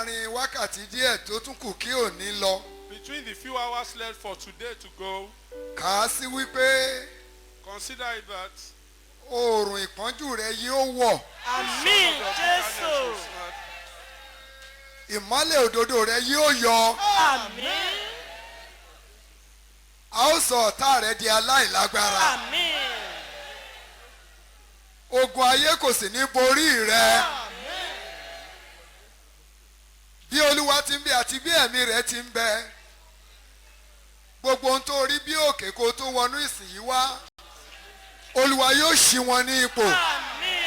láàrin wákàtí díẹ̀ tó tún kù kí òní lọ. Between the few hours left for today to go, kà á sí wípé consider it that oòrùn ìpọ́njú rẹ yóò wọ̀. Àmín Jésù. ìmọ́lẹ̀ òdodo rẹ yóò yọ. Àmín. a ó sọ ọ̀tá rẹ di aláìlágbára. Àmín. ogun ayé kò sì ní borí rẹ. bí olúwa ti ń bẹ àti bí ẹ̀mí rẹ ti ń bẹ. gbogbo ohun tó rí bí òkè kó tó wọnú ìsìn yìí wá. olúwa yóò ṣí wọn ní ipò. Àmín.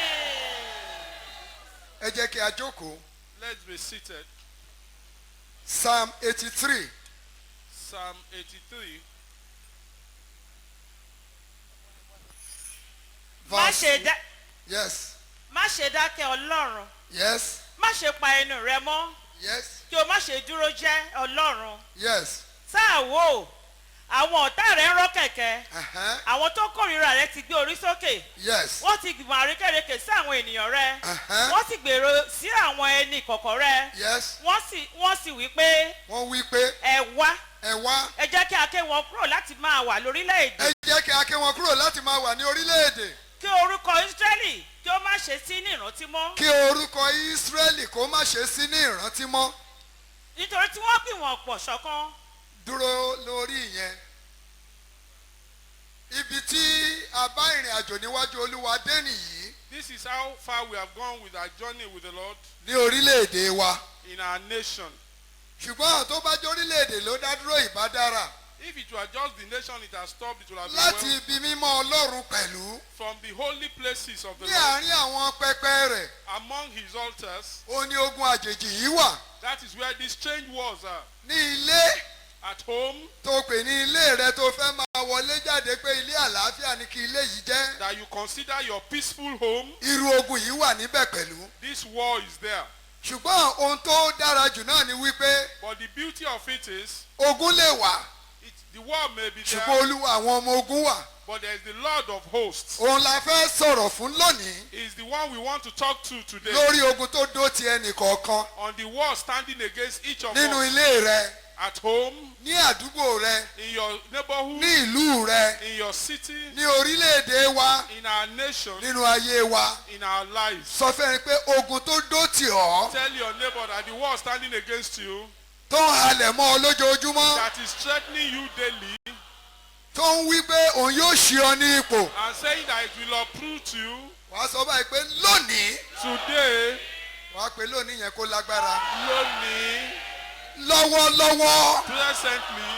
ẹ jẹ́ kí a jókòó. let's be seated. Psalm 83. Psalm 83. Yes. Má ṣe dákẹ́ Ọlọ́run. Yes. Má ṣe pa ẹnu rẹ mọ́. Yes. Kí o má ṣe dúró jẹ́ Ọlọ́run. Yes. Sáà wò, àwọn ọ̀tá rẹ̀ ń rọ́ kẹ̀kẹ́. Uh-huh. Àwọn tó kórìíra rẹ̀ ti gbé orí sókè. Yes. Wọ́n ti gbìmọ̀ àrékérekè sí àwọn ènìyàn rẹ̀. Uh-huh. Wọ́n sì gbèrò sí àwọn ẹni ìkọ̀kọ̀ rẹ̀. Yes. Wọ́n sì wí pé wọ́n wí pé ẹ wá. ẹ wá. Ẹ jẹ́ kí a ké wọn kúrò láti máa wà lórílẹ̀‐èdè. ẹ jẹ́ kí a ké wọn kúrò láti máa wà ní orílẹ̀-èdè. Kí orúkọ Ísírẹ́lì kí ó má ṣe sí ní ìrántí mọ́. kí orúkọ Ísírẹ́lì kó má ṣe sí ní ìrántí mọ́. Nítorí tí wọ́n gbìmọ̀ pọ̀ ṣọ̀kan. dúró lórí ìyẹn. ibi tí a bá ìrìn àjò níwájú Olúwa dé nìyí. This is how far we have gone with our journey with the Lord ní orílẹ̀-èdè wa. in our nation. ṣùgbọ́n tó bá jẹ́ orílẹ̀-èdè ló dá dúró ìbá dára. If it were just the nation it has stopped, it would have been láti well. ibi mímọ́ Ọlọ́run pẹ̀lú. From the holy places of the ní Lord, àárín àwọn pẹpẹ rẹ̀. among his altars, ó ní ogun àjèjì yìí wà. that is where these strange wars are. ní ilé At home, tó pè ní ilé rẹ tó fẹ́ máa wọlé jáde pé ilé àlàáfíà ni kí ilé yìí jẹ́. that you consider your peaceful home, irú ogun yìí wà níbẹ̀ pẹ̀lú. this war is there. ṣùgbọ́n ohun tó dára jù náà ni wípé But the beauty of it is, ogun lè wà the war may be ṣùgbọ́n there, olúwa àwọn ọmọ ogun wà. but there is the Lord of hosts. òun la fẹ́ sọ̀rọ̀ fún lónìí He is the one we want to talk to today lórí ogun tó dó ti ẹnì kọ̀ọ̀kan on the war standing against each of nínú us. ilé rẹ, At home, ní àdúgbò rẹ, in your neighborhood, ní ìlú rẹ, in your city, ní orílẹ̀-èdè wa, in our nation, nínú ayé wa. in our lives. sọ fẹ́ni pé ogun tó dó tì ọ́ Tell your neighbor that the war standing against you, tó ń halẹ̀ mọ́ ọ lójoojúmọ́ that is threatening you daily, tó ń wí pé òun yóò ṣí ọ ní ipò. and saying that it will uproot you wàá sọ báyìí pé lónìí today, wàá pé lónìí yẹn kó lágbára. lonely, lọ́wọ́lọ́wọ́ presently,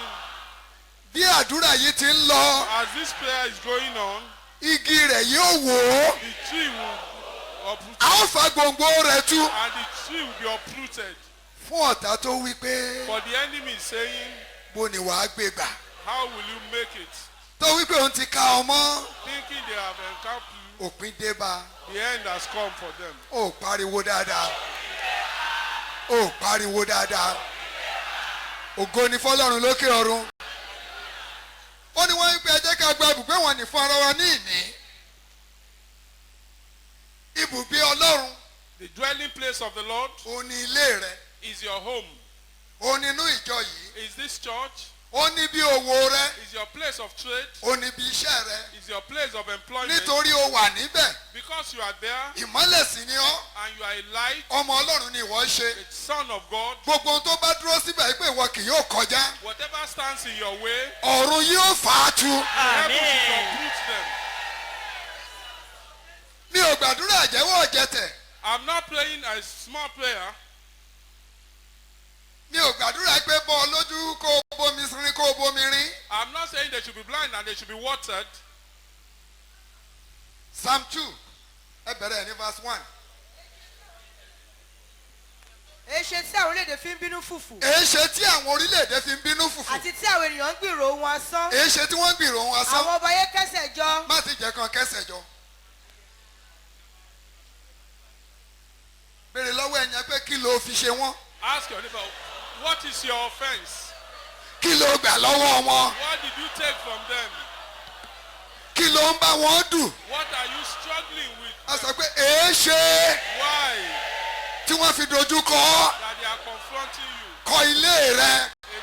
bí àdúrà yìí ti ń lọ as this prayer is going on, igi rẹ̀ yóò wò ó the tree will uproot a ó fa gbòǹgbò rẹ̀ tú. and the tree will be uprooted. fún ọ̀tá tó wí pé For the enemy saying, bó ni wàá gbé gbà. how will you make it? tó wí pé òun ti ka ọmọ Thinking they have encountered you, òpin dé bá. the end has come for them. ó pariwo dáadáa. ó pariwo dáadáa. ògo ni fọ́lọ́run lókè ọ̀run. ó ní wọ́n ń pe ẹ jẹ́ ká gba ibùgbé wọn ní fún ara wa ní ìní. ibùgbé Ọlọ́run The dwelling place of the Lord ó ní ilé rẹ. is your home. ó ní inú ìjọ yìí. Is this church? ó ní bí òwò rẹ. Is your place of trade? ó ní bí iṣẹ́ rẹ. Is your place of employment? nítorí ó wà níbẹ̀. Because you are there ìmọ́lẹ̀ sì ni ọ́. and you are a light, ọmọ Ọlọ́run ni ìwọ ṣe. a son of God. gbogbo ohun tó bá dúró síbẹ̀ pé ìwọ kì yóò kọjá. Whatever stands in your way, ọ̀run yóò fà á tu. heaven Àmín. will uproot them. mi ò gbàdúrà jẹ́wọ́ ọ̀jẹ̀tẹ̀. I'm not praying a small prayer. mi ò gbàdúrà pé bọ́ ọ lójú kó o bomi rin kó o bomi rin. I'm not saying they should be blind and they should be watered. Psalm 2 ẹ bẹ̀rẹ̀ ní verse 1. èṣe tí àwọn orílẹ̀-èdè fi ń bínú fùfù èéṣe tí àwọn orílẹ̀-èdè fi ń bínú fùfù. àti tí àwọn ènìyàn ń gbèrò ohun asán èéṣe tí wọ́n ń gbìrò wọn asán. àwọn ọba ayé kẹ́sẹ̀ jọ má ti jẹ́ kan kẹsẹ̀ jọ. béèrè lọ́wọ́ ẹ̀yàn pé kí ló fi ṣe wọ́n. Ask your neighbor, what is your offense? kí ló gbà lọ́wọ́ wọn. What did you take from them? kí ló ń bá wọn dù. What are you struggling with? a sọ pé èéṣe Why? tí wọ́n fi dojú kọ. That they are confronting you kọ ilé rẹ,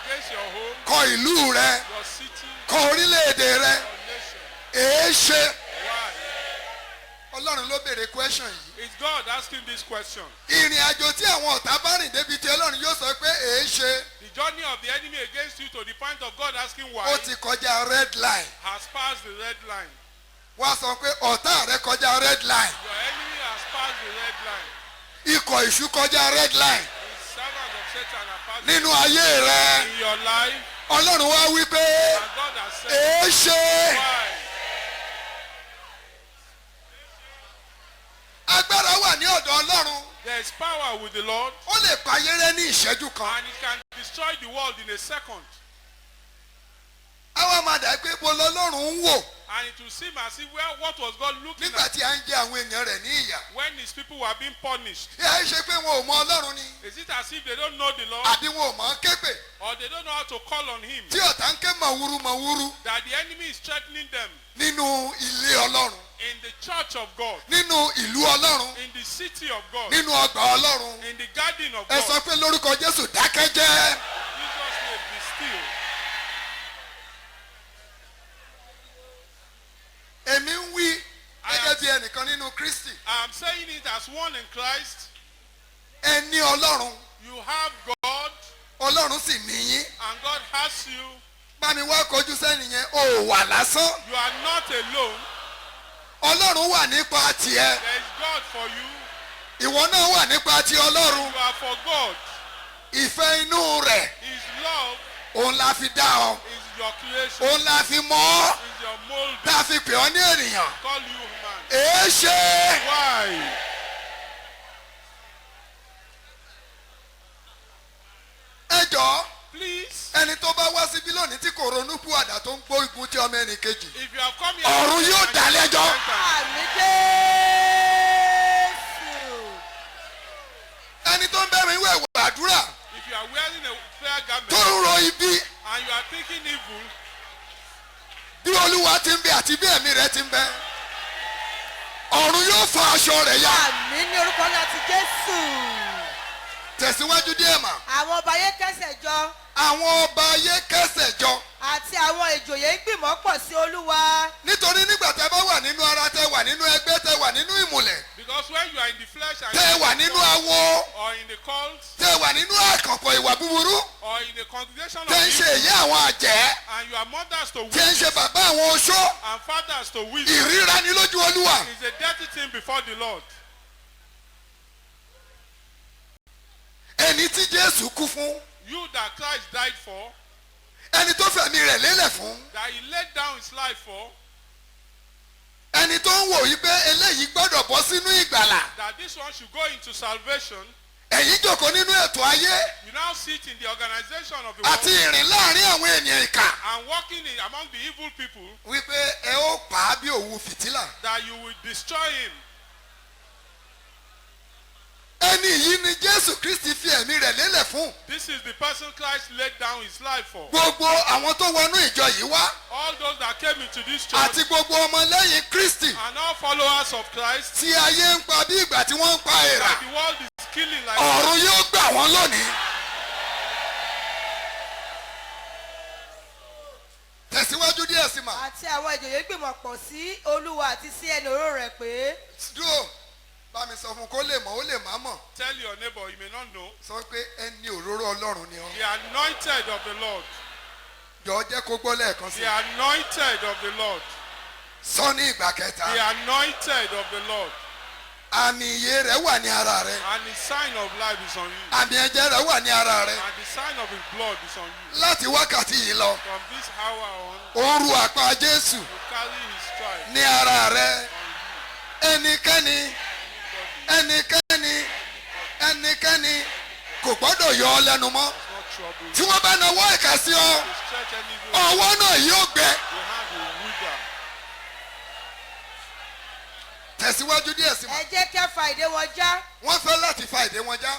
against your home, kọ ìlú rẹ, your city, kọ orílẹ̀-èdè rẹ. your nation. Èé ṣe. Why? Ọlọ́run ló béèrè question yìí. Is God asking this question? Ìrìn àjò tí àwọn ọ̀tá bá rìn débi tí Ọlọ́run yóò sọ pé èé ṣe. The journey of the enemy against you to the point of God asking Ó why ti kọjá red line. has passed the red line. Wọ́n á sọ pé ọ̀tá rẹ kọjá red line. Your enemy has passed the red line. Ikọ̀ ìṣú kọjá red line. The servants of Satan have passed Nínú ayé rẹ, in your life, Ọlọ́run wá wí pé and God has said èé ṣe. why. Agbára wà ní ọ̀dọ̀ Ọlọ́run. There is power with the Lord, Ó lè payé rẹ́ ní ìṣẹ́jú kan. and He can destroy the world in a second. Àwọn máa dà pé bo lọ́lọ́run ń wò And it will seem as if what was God looking nígbà at tí à ń jẹ àwọn èèyàn rẹ̀ ní ìyà. when His people were being punished. Ẹ ṣe pé wọn ò mọ Ọlọ́run ni Is it as if they don't know the Lord, àbí wọn ò mọ̀ ọ́n képè or they don't know how to call on Him? tí ọ̀tá ń ké mọ̀wúrú That the enemy is threatening them nínú ilé Ọlọ́run, in the church of God, nínú ìlú Ọlọ́run, in the city of God, nínú ọgbà Ọlọ́run. in the garden of Ẹ God. sọ pé lórúkọ Jésù dákẹ́jẹ́. Jesus name, be still. Èmi ń wí gẹ́gẹ́ bí ẹnìkan nínú Kristi. I am saying it as one in Christ. Ẹ ní Ọlọ́run, You have God, Ọlọ́run sì ní yín. and God has you. Bá mi wá kojú sẹ́ni yẹn, o ò wà lásán. You are not alone. Ọlọ́run wà nípa tiẹ̀. There is God for you. Ìwọ náà wà nípa ti Ọlọ́run. You are for God. Ìfẹ́ inú rẹ̀, His love òun la fi dá ọ. is your creation, Òun la fi mọ̀ ọ́. is your mold. Tá a fi pè ọ́ ní ènìyàn. Call you man. Èé ṣe. Why? Ẹ jọ̀ọ́, Please, ẹni tó bá wá síbí lónìí tí kò ronú pìwàdà tó ń gbó igun tí ọmọ ẹnì kejì. if you have come here, Ọ̀run yóò dá lẹ́jọ́. Àmì Jésù. Ẹni tó ń bẹ́ mi wẹ̀ àdúrà if you are wearing a fair tó garment ń ro ibi and you are thinking evil, bí Olúwa ti ń bẹ àti bí ẹ̀mí rẹ̀ ti ń bẹ. Ọ̀run yóò fa aṣọ rẹ̀ ya. Àmì ní orúkọ náà ti Jésù. Tẹ̀síwájú díẹ̀ mà. Àwọn ọba ayé kẹsẹ̀ jọ Àwọn ọba ayé kẹsẹ̀ jọ. àti àwọn ìjòyè ń gbìmọ̀ pọ̀ sí Olúwa. Nítorí nígbà tẹ́ bá wà nínú ara, tẹ́ wà nínú ẹgbẹ́, tẹ́ wà nínú ìmùlẹ̀, because when you are in the flesh and tẹ́ wà nínú awo, or in the cult tẹ́ wà nínú àkànpọ̀ ìwà búburú, or in the congregation of tẹ́ ń ṣe evil, èyí àwọn àjẹ́, and you are mothers to tẹ́ ń witches ṣe bàbá àwọn oṣó. and fathers to witches, Ìríra ni lójú Olúwa. is a dirty thing before the Lord. Ẹni tí Jésù kú fún, You that Christ died for, ẹni tó fẹ̀mí rẹ̀ lélẹ̀ fún, that He laid down His life for, ẹni tó ń wò yí pé eléyìí gbọ́dọ̀ bọ́ sínú ìgbàlà. that this one should go into salvation. Ẹ̀yin jókòó nínú ètò ayé You now sit in the organization of the àti world ìrìn láàrin àwọn ènìyàn ìkà. and walking in among the evil people, Wípé ẹ ó pa á bí òwú fìtílà. that you will destroy him. Ẹni yìí ni Jésù Kristi fi ẹ̀mí rẹ̀ lélẹ̀ fún. This is the person Christ laid down His life for. Gbogbo àwọn tó wọnú ìjọ yìí wá All those that came into this church àti gbogbo ọmọlẹ́yìn Kristi and all followers of Christ, tí ayé ń pa bí ìgbà tí wọ́n ń pa èèrà. that the world is killing like Ọ̀run yóò gbà wọ́n lónìí. Tẹ̀síwájú díẹ̀ sí mà. Àti àwọn ìjòyè ń gbìmọ̀ pọ̀ sí Olúwa àti sí ẹni òró rẹ̀ pé. Dúró bá mi sọ fún kó lè mọ̀ ó lè má mọ̀. Tell your neighbor, you may not know, Sọ pé ẹni òróró Ọlọ́run ni ọ́. the anointed of the Lord. Jọ̀ọ́ jẹ́ kó gbọ́ lẹ́ẹ̀kan sí. The anointed of the Lord. Sọ ní ìgbà The kẹta. anointed of the Lord. Àmì ìyè rẹ̀ wà ní ara rẹ̀. And the sign of life is on you. Àmì ẹ̀jẹ̀ rẹ̀ wà ní ara rẹ̀. And the sign of His blood is on you. Láti wákàtí yìí lọ, From this hour on, ó ń ru àpá Jésù you carry His stripe ní ara rẹ̀. on Ẹnikẹ́ni ẹnikẹ́ni kò gbọ́dọ̀ yọ ọ lẹ́nu mọ́. you. It's not trouble you. Tí wọ́n bá nawọ́ ìka sí ọ, To stretch any way, ọwọ́ náà yóò gbẹ. your hand will wither. Tẹ̀síwájú díẹ̀ sí. Ẹ jẹ́ kí a fa ìdè wọn já. Wọ́n fẹ́ láti fa ìdè wọn já.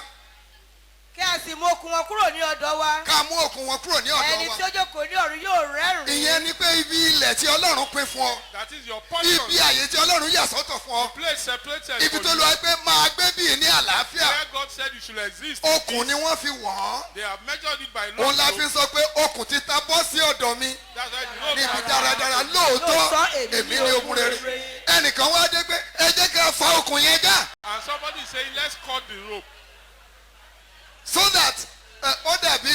kí a sì mú okùn wọn kúrò ní ọ̀dọ̀ wa. ká mú òkun wọn kúrò ní ẹni ọ̀dọ̀ tí wa. ó jókòó ní ọ̀run yóò rẹ́rìn-ín. ìyẹn ni pé ibi ilẹ̀ tí ọlọ́run pín fún ọ That is your portion. ibi àyè tí ọlọ́run yà sọ́tọ̀ fún ọ Place separated ibi for tó you. lọ pé máa gbé bíi ní àlàáfíà Where God said you should exist. okùn ni wọ́n fi wọ̀n ọ́ They have measured it by òun la law. fi sọ pé okùn ti ta bọ́ sí ọ̀dọ̀ mi That's why the rope níbi has- dáradára lóòótọ́ èmi ní ogun rere ẹnìkan wá dé pé ẹ jẹ́ ká fa okùn yẹn já And somebody is saying, let's cut the rope. so that ó dàbí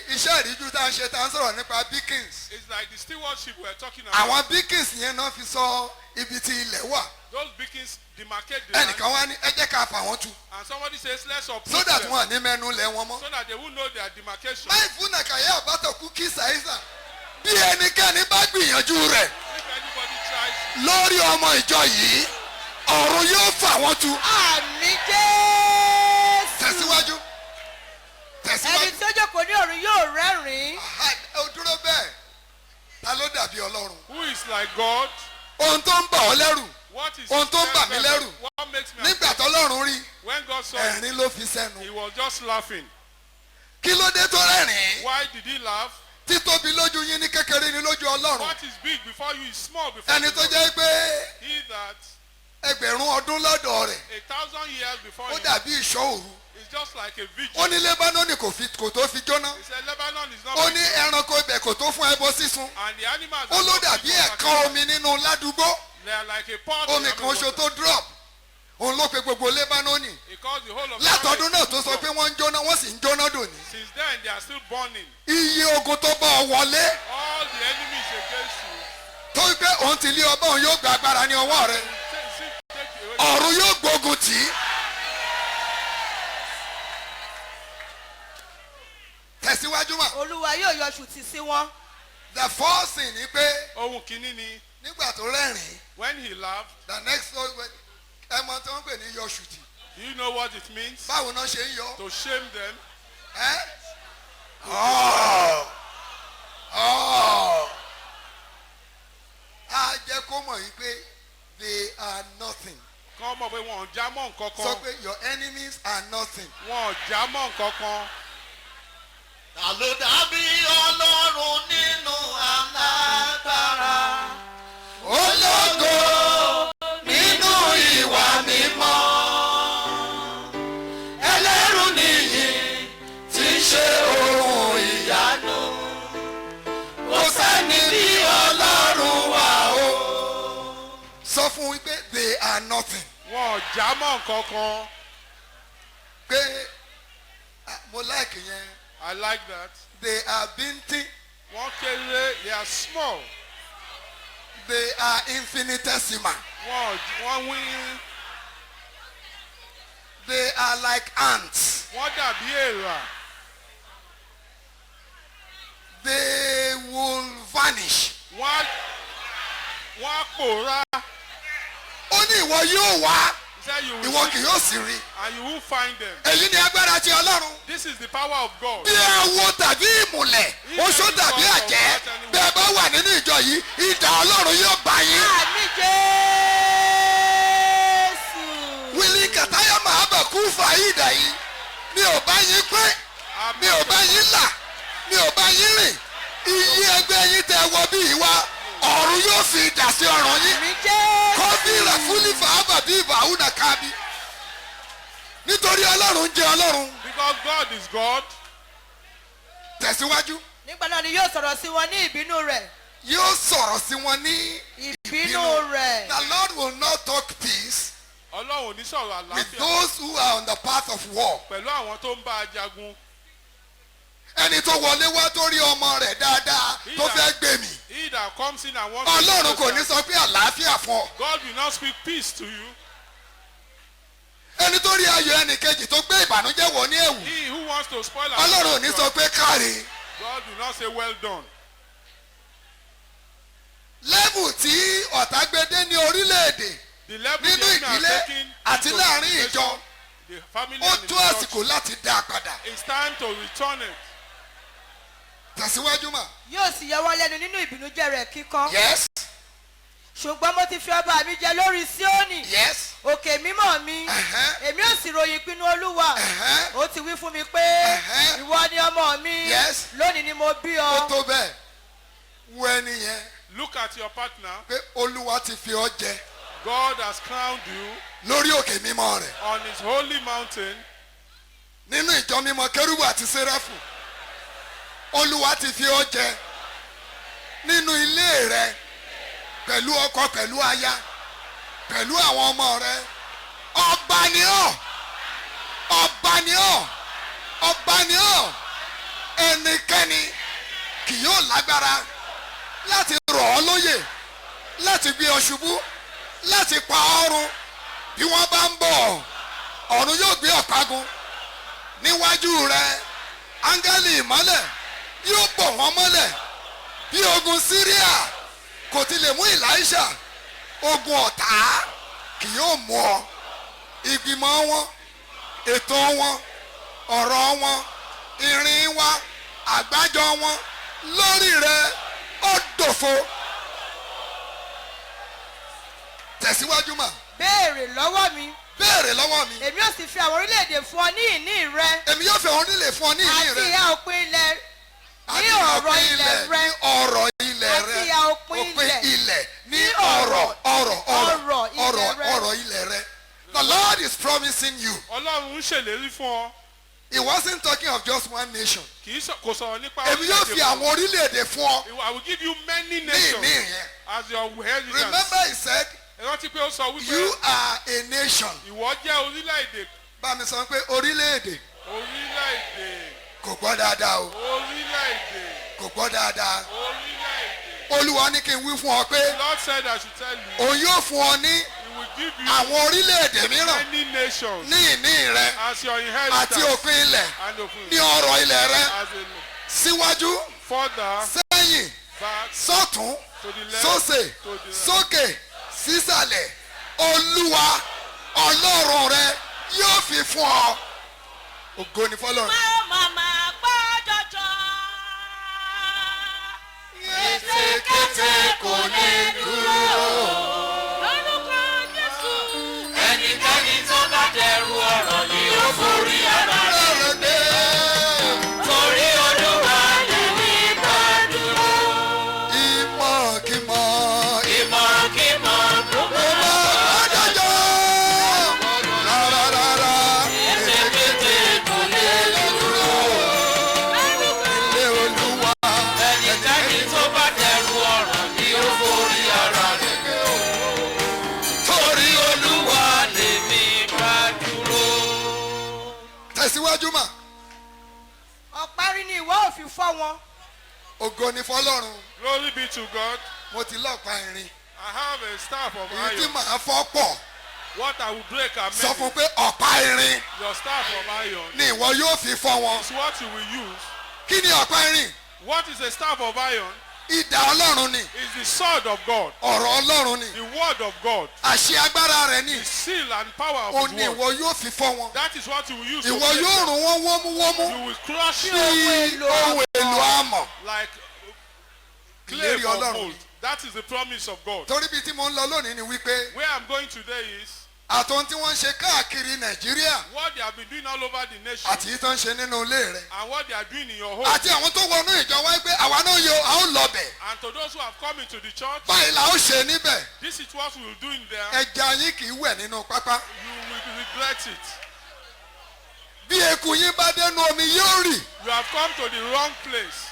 iṣẹ́ ìríjú tá a ṣe tá a ń sọ̀rọ̀ nípa beacons It's like the stewardship we're talking about. àwọn beacons yẹn náà fi sọ ibi tí ilẹ̀ wà Those beacons demarcate the land. ẹnìkan wá ní ẹ jẹ́ ká fà wọ́n tu And somebody says, let's so uproot that them. wọn ní mẹ́nu lẹ̀ wọn mọ́. So that they will know their demarcation. máì fún nàkàyà àbátọ̀kú kí sàísà bí ẹnikẹ́ni bá gbìyànjú rẹ̀ If anybody tries, lórí ọmọ ìjọ yìí ọ̀run yóò fà wọ́n tu. àmì jésù. tẹ̀síwájú ẹni tẹ̀síwájú. tí ó jókòó ní ọ̀run yóò rẹ́rìn-ín. ó dúró bẹ́ẹ̀ ta ló dàbí ọlọ́run. who is like God? ohun tó ń bà ọ́ lẹ́rù What is ohun tó ń bà mí lẹ́rù What makes me nígbà afraid? tọ́lọ́run rí When God saw it, ẹ̀rín ló fi sẹ́nu. he was just laughing. kí ló dé tó rẹ́rìn-ín. Why did he laugh? títóbi lójú yín ní kékeré ní lójú ọlọ́run. What is big before you is small before ẹni you. tó jẹ́ pé He that ẹgbẹ̀rún ọdún lọ́dọ̀ rẹ̀ 1,000 years before ó him dàbí ìṣọ́ òru. is just like a vigil. ó ní lébánónì kò tó fi jóná. He said Lebanon is not ó like ní ẹranko ibẹ̀ kò tó fún ẹbọ sísun. and the animals ó are ló not dàbí like ẹ̀kan omi nínú ládùúgbò. they are like a pot omi in kan ṣo tó drop. òun ló pe gbogbo lébánónì. He calls the whole of látọdún náà tó sọ Lebanon pé wọ́n ń jóná wọ́n sì ń jóná dòní. since then they are still burning. iye ogun tó bá ọ wọlé All the enemies against you. tó pé òun ti lé ọba òun yóò gba agbára ní ọwọ́ rẹ̀. Take it away. ọ̀run yóò gbógun tì í. tẹ̀síwájú mà. olúwa yóò yọ ṣùtì sí wọn. the first thing ni pé Ohun kìíní ni nígbà tó rẹ́rìn-ín when he laughed, the next ẹmọ tí wọ́n pè ní yọ ṣùtì. do you know what it means? báwo náà ṣe ń yọ. To shame them. ẹ́ ọ́ á jẹ́ kó mọ̀ yìí pé they are nothing. Kán mọ̀ pé wọn ò já mọ́ nǹkan sọ kan. pé your enemies are nothing. Wọn ò já mọ́ nǹkan kan. Ta ló dàbí ọlọ́run nínú alágbára? ológo nínú ìwà mímọ́ ẹlẹ́rù nìyí tí ń ṣe ohun ìyanu kò sẹ́ni bí ọlọ́run wà o. sọ fún wípé they are nothing. Wọn ò já mọ́ nǹkan kan. pé mo like yẹn I like that. they are bíntín Wọ́n kéré, they are small. they are infinitesimal Wọ́n wí, they are like ants wọ́n dàbí èèrà. they will vanish. Wọ́n á pòórá. ó ní ìwọ yóò wá He said you will ìwọ seek kì yóò sì rí. and you will find them. èyí ni agbára ti ọlọ́run. This is the power of God. bí awo tàbí ìmùlẹ̀ oṣó tàbí àjẹ́ bí ẹ bá wà nínú ìjọ yìí idà ọlọ́run yóò bá yín. àmì jésù. wílí kàtáyà máa bà kú fà ìdà yìí mi ò bá yín pín mi ò bá yín là mi ò bá yín rìn iye ẹgbẹ́ yín tẹ wọ bí ìwà ọ̀run yóò fi idà sí ọ̀ràn yín. àmì jésù. kọ́bí rẹ̀ fúlì fàábà bí ìbàwù nà kábí nítorí ọlọ́run jẹ́ ọlọ́run. Because God is God. tẹ̀síwájú nígbà náà ni yóò sọ̀rọ̀ sí wọn ní ìbínú rẹ̀. yóò sọ̀rọ̀ sí wọn ní ìbínú rẹ̀. the Lord will not talk peace Ọlọ́run ò ní sọ̀rọ̀ with àlàáfíà those who are on the path of war. pẹ̀lú àwọn tó ń bá a jagun. ẹni tó wọlé wá tó rí ọmọ rẹ̀ dáadáa tó fẹ́ gbé mi He that comes in and wants ọlọ́run kò ní to sọ pé àlàáfíà fún ọ. God will not speak peace to you. ẹni tó rí ayọ̀ ẹnì kejì tó gbé ìbànújẹ́ wọ̀ ní ẹ̀wù He who wants to spoil our ọlọ́run ò ní sọ pé káre. God will not say well done. lẹ́bù tí ọ̀tá gbé dé ní orílẹ̀-èdè The level nínú the enemy are ìdílé taking àti into láàrin consideration, ìjọ the family ó and the tó church, àsìkò láti dá a padà. it's time to return it. tẹ̀síwájú mà. yóò sì yọ wọn lẹ́nu nínú ìbínújẹ́ rẹ̀ kíkọ́. yes ṣùgbọ́n mo ti fi ọba mi jẹ lórí Síónì. yes òkè mímọ́ mi. ẹ̀hẹ́n, èmi ò sì ròyìn ìpinnu olúwa. ẹ̀hẹ́n, ó ti wí fún mi pé mo bí ó ọ. tó bẹ́ẹ̀ wo ẹni yẹn Look at your partner. pé olúwa ti fi ọ jẹ God has crowned you lórí òkè mímọ́ rẹ̀ on his holy mountain. nínú ìjọ mímọ́ kérúbù àti séráfù olúwa ti fi ọ jẹ nínú ilé rẹ pẹ̀lú ọkọ pẹ̀lú aya pẹ̀lú àwọn ọmọ rẹ ọba ni ọ́ ọba ni ọ́ ọba ni ọ́ ẹnikẹ́ni kì yóò lágbára láti rọ̀ ọ́ lóyè láti gbé ọ ṣubú láti pa ọ́ run bí wọ́n bá ń bọ̀ ọ̀run yóò gbé ọ̀págun níwájú rẹ áńgẹ́lì ìmọ́lẹ̀ yóò bò wọ́n mọ́lẹ̀ bí ogun Síríà kò ti lè mú Èlíṣà ogun ọ̀tá kì yóò mú ọ ìgbìmọ̀ wọn ètò wọn ọ̀rọ̀ wọn ìrìn wa àgbájọ wọn lórí rẹ ó dòfo tẹ̀síwájú mà béèrè lọ́wọ́ mi béèrè lọ́wọ́ mi èmi ò sì fi àwọn orílẹ̀-èdè fún ọ ní ìní rẹ èmi yóò fẹ́ wọn nílé fún ọ ní ìní àti rẹ ìhà òpin ilẹ̀ àti ní ọ̀rọ̀ ilẹ̀ rẹ ní ọ̀rọ̀ ilẹ̀ àti rẹ ìhà òpin ilẹ̀ ní ọ̀rọ̀ ọ̀rọ̀ ilẹ̀ rẹ. The Lord is promising you. Ọlọ́run ń ṣèlérí fún ọ. He wasn't talking of just one nation. Kò sọ̀rọ̀ nípa Èmi yóò fi àwọn orílẹ̀-èdè fún ọ I will give you many ní nations ìní yẹn. as your inheritance. Remember he said, Ẹ rántí pé ó sọ wípé you are a nation. ìwọ jẹ́ orílẹ̀-èdè. Bá mi sọ pé orílẹ̀-èdè Orílẹ̀-èdè. kò gbọ́ dáadáa o. Orílẹ̀-èdè. Kò gbọ́ dáadáa. Orílẹ̀-èdè. Olúwa ní kí n wí fún ọ pé The Lord said I should tell you. òun yóò fún ọ ní He will give you àwọn orílẹ̀-èdè mìíràn many nations ní ìní rẹ as your àti inheritance. òpin ilẹ̀ And open ní ọrọ̀ ilẹ̀ rẹ as a síwájú further sẹ́yìn back sọ́tún to the left sósè to the right. sókè sísàlẹ̀ Olúwa Ọlọ́run rẹ yóò fi fún ọ. Ògo ni fọ́lọ́run. Màmá gbọ́ jọjọ. Kétékété kò ní dúró. Lórúkọ Jésù. ẹnikẹ́ni tó bá dẹrù ọ̀rọ̀ ni ó forí ara rẹ̀. Ọlọ́run dé. Torí Olúwa lèmi bá dúró. Ìmọ̀kímọ̀ Ìmọ̀kímọ̀ gbogbo ọjọ́jọ́. Rárá. kétékété kò lè dúró. Ilé Olúwa. Ẹnikẹ́ni tó bá dẹrù ọ̀rọ̀ ni ó forí ara rẹ̀. Torí Olúwa lèmi bá dúró. Tẹ̀síwájú mà. ọ̀parí ni ìwọ ò fi fọ́ wọn Ògo ni fọ́lọ́run. Glory be to God. Mo ti lọ́ọ̀pá irin. I have a staff of Èyí tí iron. màá fọ́ pọ̀. What I will break are Sọ fún many. pé ọ̀pá irin Your staff of iron ni ìwọ yóò fi fọ́ wọn. is what you will use. Kí ni ọ̀pá irin? What is a staff of iron? Idà Ọlọ́run ni. Is the sword of God, Ọ̀rọ̀ Ọlọ́run ni. the word of God, Àṣẹ agbára rẹ̀ ni. the seal and power Ó of ní His word. ìwọ yóò fi fọ́ wọn. That is what you will use to Ìwọ break yóò them. rún wọn wómúwómú. You will crush Bí them ohun èlò amọ̀. like clay Ìlérí for Ọlọ́run mold. ni. That is the promise of God. Torí bí tí mo ń lọ lónìí ni wípé Where I'm going today is àtọ́n tí wọ́n ń ṣe káàkiri Nàìjíríà what they have been doing all over the nation àti yìí tó ń ṣe nínú ilé rẹ̀. and what they are doing in your home. Àti àwọn tó wọnú ìjọ wáyé pé àwa náà yóò a ó lọ bẹ̀. And to those who have come into the church, Báyìí la ó ṣe níbẹ̀. this is what we will do in there. Ẹja yín kì í wẹ̀ nínú pápá. You will regret it. Bí eku yín bá dénú omi yóò rì. You have come to the wrong place.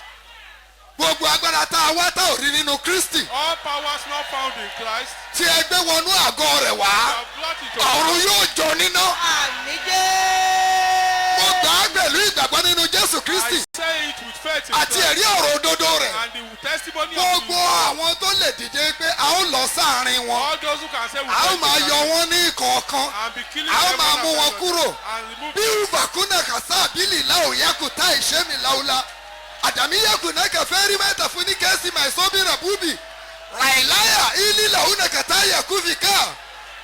Gbogbo agbára tá a wá tá ò rí nínú Kristi. All powers not found in Christ, Tí ẹ gbé wọnú àgọ́ rẹ̀ you wá. have brought it to Ọ̀run yóò jó níná. àmì Mo jẹ́. gbà á pẹ̀lú ìgbàgbọ́ nínú Jésù I Kristi say it with faith in àti Christ. ẹ̀rí ọ̀rọ̀ òdodo rẹ̀. And the testimony Gbogbo of àwọn tó lè dìde pé a ó lọ sáàrin wọn. all those who can say we A ó máa yọ wọn ní ìkọ̀ọ̀kan. and be killing A ó them máa one mú wọn after kúrò. another and remove Bí ìbàkúnà kàsá àbílì láòyàkùtà ìṣẹ́mi láwùlá. Àdàmí yàgùnà kẹfẹ́ rí mẹ́ta fún ní kẹ́sì màìsọ́bì ràbúbì. Ràìláyà ìlí làwùnà kàtà yàkúfìkà.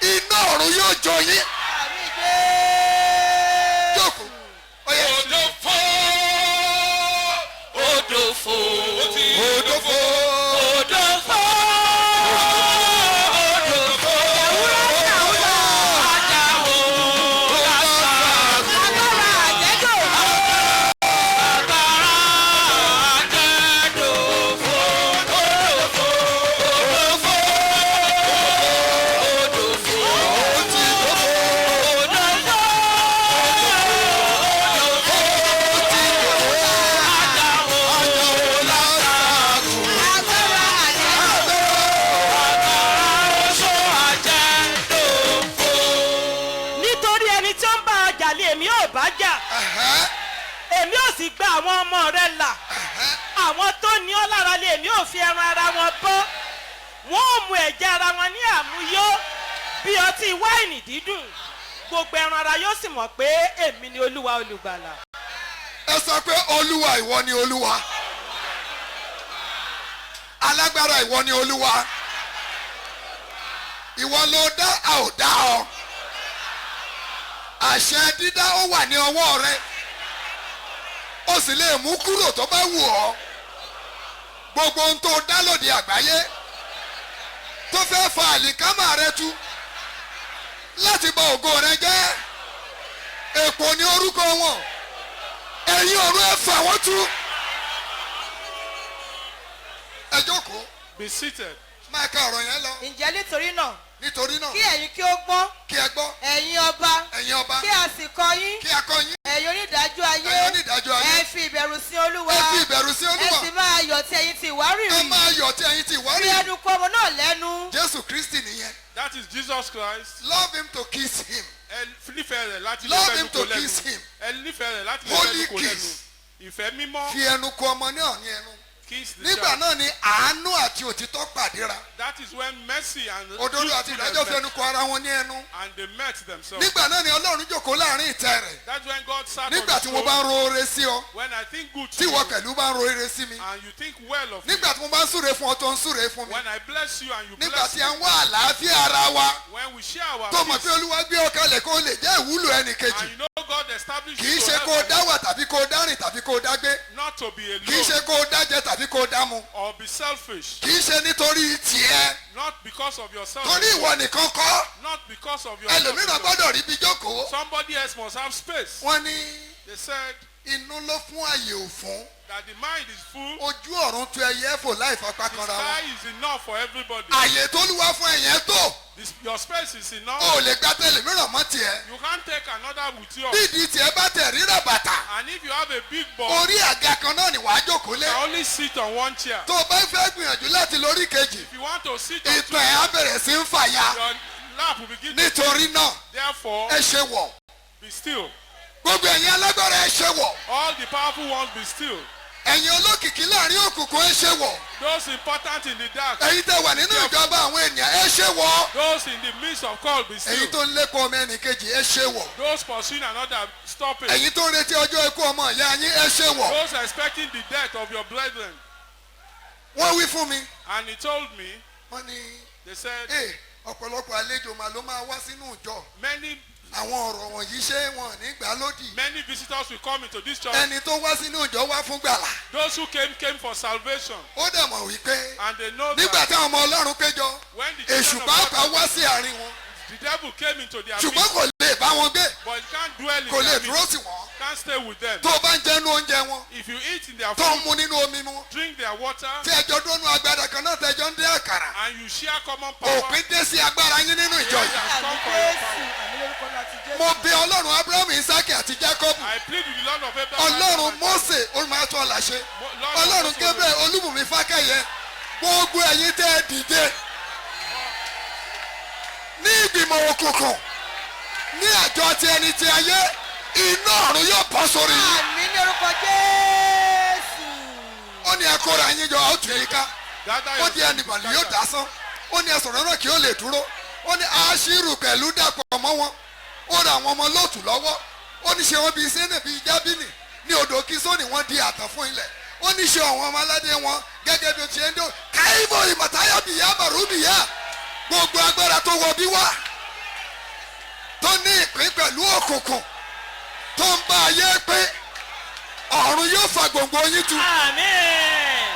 Iná ọ̀run yóò jó yín. àmì jẹ́. Jókòó. Ó yẹ. Odòfo. Odòfo. Òdòfo. Odòfo. Odòfo. Ajáò. agbára àjẹ́jò. Agbára sì gba àwọn ọmọ rẹ là àwọn tó ní ọ́ lára lè mí ò fi ẹran ara wọn bọ́ wọ́n ò mu ẹ̀jẹ̀ ara wọn ní àmúyó bí ọtí wáìnì dídùn gbogbo ẹran ara yóò sì mọ̀ pé èmi ni olúwa olùgbàlà. ẹ sọ pé olúwa ìwọ ni olúwa alágbára ìwọ ni olúwa ìwọ ló dá a ò dá ọ àṣẹ dídá ó wà ní ọwọ́ rẹ ó sì lè mú kúrò tó bá wù ọ́ gbogbo ohun tó dá lòdì àgbáyé tó fẹ́ fa àlìkámà rẹ tú láti bà ògo rẹ jẹ́ èpò ní orúkọ wọn ẹ̀yin ọ̀run ẹ fà wọ́n tú ẹ jókòó. Be seated. máa ka ọ̀rọ̀ yẹn lọ. ǹjẹ́ nítorí náà nítorí náà kí ẹ̀yin kí ó gbọ́n kí ẹ gbọ́ ẹ̀yin ọba ẹ̀yin ọba kí a sì kọ́ yín kí a kọ́ yín ẹ̀yin onídàájọ́ ayé ẹ̀yin onídàájọ́ ayé ẹ fi ìbẹ̀rù sí olúwa ẹ fi ìbẹ̀rù sí ẹ olúwa sì máa yọ̀ tí ẹ̀yin ti ẹ wárìrì máa yọ̀ tí ẹ̀yin ti fi wárí ẹnu kọ́ ọmọ náà lẹ́nu. Jésù Kristi nìyẹn That is Jesus Christ. love him to kiss him Ẹ nífẹ̀ẹ́ rẹ̀ láti Love lè him fẹ́nu to kò kiss lẹ́nu. him. Ẹ nífẹ̀ẹ́ rẹ̀ láti lè Holy fẹ́nu kò kiss. lẹ́nu. Ìfẹ́ mímọ́. fi ẹnu kò ọmọ náà ní ẹnu Kiss the nígbà child. náà ni àánú àti òtítọ́ pàdéra That is when mercy and òdodo àti ìdájọ́ fi ẹnu met, kò ara wọn ní ẹnu and they met themselves. nígbà náà ni Ọlọ́run jókòó láàrin ìtẹ́ rẹ̀ That's when God sat nígbà on tí the mo bá ń throne. ro oore sí ọ When I think good to tí ìwọ you pẹ̀lú bá ń ro oore sí mi and you think well of me. nígbà tí mo bá ń súre fún ọ tó ń súre fún mi When I bless you and you nígbà bless tí me. a ń wá àlàáfíà ara wa When we share our tó mọ̀ peace. pé Olúwa gbé ọ kalẹ̀ kó lè jẹ́ ìwúlò ẹnì kejì And you know God established kì í you to ṣe help kó o others, dá wà tàbí kó o dá rìn tàbí kó o dá gbé not to be kì í ṣe alone kó o dá jẹ tàbí kó o dá mu or be selfish. kì í ṣe nítorí tiẹ̀ Not because of yourself. torí ìwọ nìkan kọ́ Not because of your ẹlòmíràn gbọ́dọ̀ rí bí jókòó Somebody else must have space. wọ́n ní They said inú ló fún àyè òfún that the mind is full. ojú ọ̀run tu ẹyẹ fò láì fapá The kanra sky wọn is enough for everybody. àyè tó lúwa fún ẹ̀yẹn tó Your space is enough. o ò lè gbá tẹlẹmíràn mọ́ tiẹ̀ You can't take another with you. bídìí tiẹ̀ bá tẹ̀ rírà bàtà And if you have a big ball, orí àga kan náà ni wàá jókòó you lé can only sit on one chair. tó o bá fẹ́ gbìyànjú láti lórí kejì If you want to sit on two, ìtàn ẹ̀ á bẹ̀rẹ̀ sí ń fàya your lap will begin to. nítorí náà Therefore, ẹ ṣe wọ̀ be still. gbogbo ẹ̀yin alágbára ẹ ṣe wọ̀ All the powerful ones be still. ẹ̀yin olókìkí láàrin òkùnkùn ẹ ṣe wọ̀ Those important in the dark, ẹ̀yin tẹ́ wà nínú ìjọba àwọn ènìyàn ẹ ṣe wọ̀ those in the midst of call, be ẹ̀yin still. tó ń lékun ọmọ ẹnì kejì ẹ ṣe wọ̀ Those pursuing another, stop it. ẹ̀yin tó ń retí ọjọ́ ikú ọmọ ìyá yín ẹ ṣe wọ̀ Those expecting the death of your brethren. wọ́n wí fún mi And he told me, wọ́n ní they said, ee ọ̀pọ̀lọpọ̀ àlejò mà ló máa wá sínú ìjọ many àwọn ọ̀rọ̀ wọ̀nyí ṣé wọn ò ní gbà lódì many visitors will come into this church. ẹni tó wá sínú ìjọ wá fún gbàlà Those who came for salvation. ó dẹ̀ mọ̀ wípé And they know nígbà that táwọn ọmọ Ọlọ́run péjọ when the èṣù children of pàápàá God, wá sí àárín wọn the devil came into their ṣùgbọ́n midst, kò lè bá wọn gbé but he can't dwell in kò lè their dúró midst, tì wọ́n can't stay with them. tó o bá ń jẹnu oúnjẹ wọn If you eat in their tó ń food, mu nínú omi wọn drink their water, tí ẹjọ́ dúnú agbára kan náà tẹjọ́ ń dé àkàrà and you share common power, òpin dé sí agbára yín nínú ìjọ Yes, yìí yes. àmì jésù àmì lórúkọ láti jésù. mo bẹ̀ Ọlọ́run Abrahamu Isaki àti Jacob I plead with the Lord of Abraham. Ọlọ́run Mósè olùmọ̀ọ́tún ọ̀làṣẹ Lord of Ọlọ́run Moses, Gabriel Olúbùnmi Fákẹ́yẹ gbogbo ẹ̀yin tẹ́ ẹ dìde ní ìgbìmọ̀ òkùnkùn ní àjọ ti ẹni ti ayé iná ọ̀run yóò bọ́ sórí yín àmì lórúkọ jésù. ó ní ẹkọrọ yín jọ ó tù yín ká gather ó di ẹnìbàlì yóò dá sán ó ní ẹsọ̀rọ̀ náà kí ó lè dúró ó ní aṣírù pẹ̀lú dàpọ̀ mọ́ wọn ó ra àwọn ọmọ lóòtù lọ́wọ́ ó ní ṣe wọn bíi sẹ́nẹ̀ bíi jábìnì ní odò kísónì wọn di àtàn fún ilẹ̀ ó ní ṣe àwọn ọmọ aládé wọn gẹ́gẹ́ bí o ti ń dò káyìbó ìmọ̀táyà bìyà bàrúbìyà gbogbo agbára tó wọ bí wá tó ní ìpín pẹ̀lú òkùnkùn tó ń bá ayé pé ọ̀run yóò fa gbòǹgbò yín tu Àmín.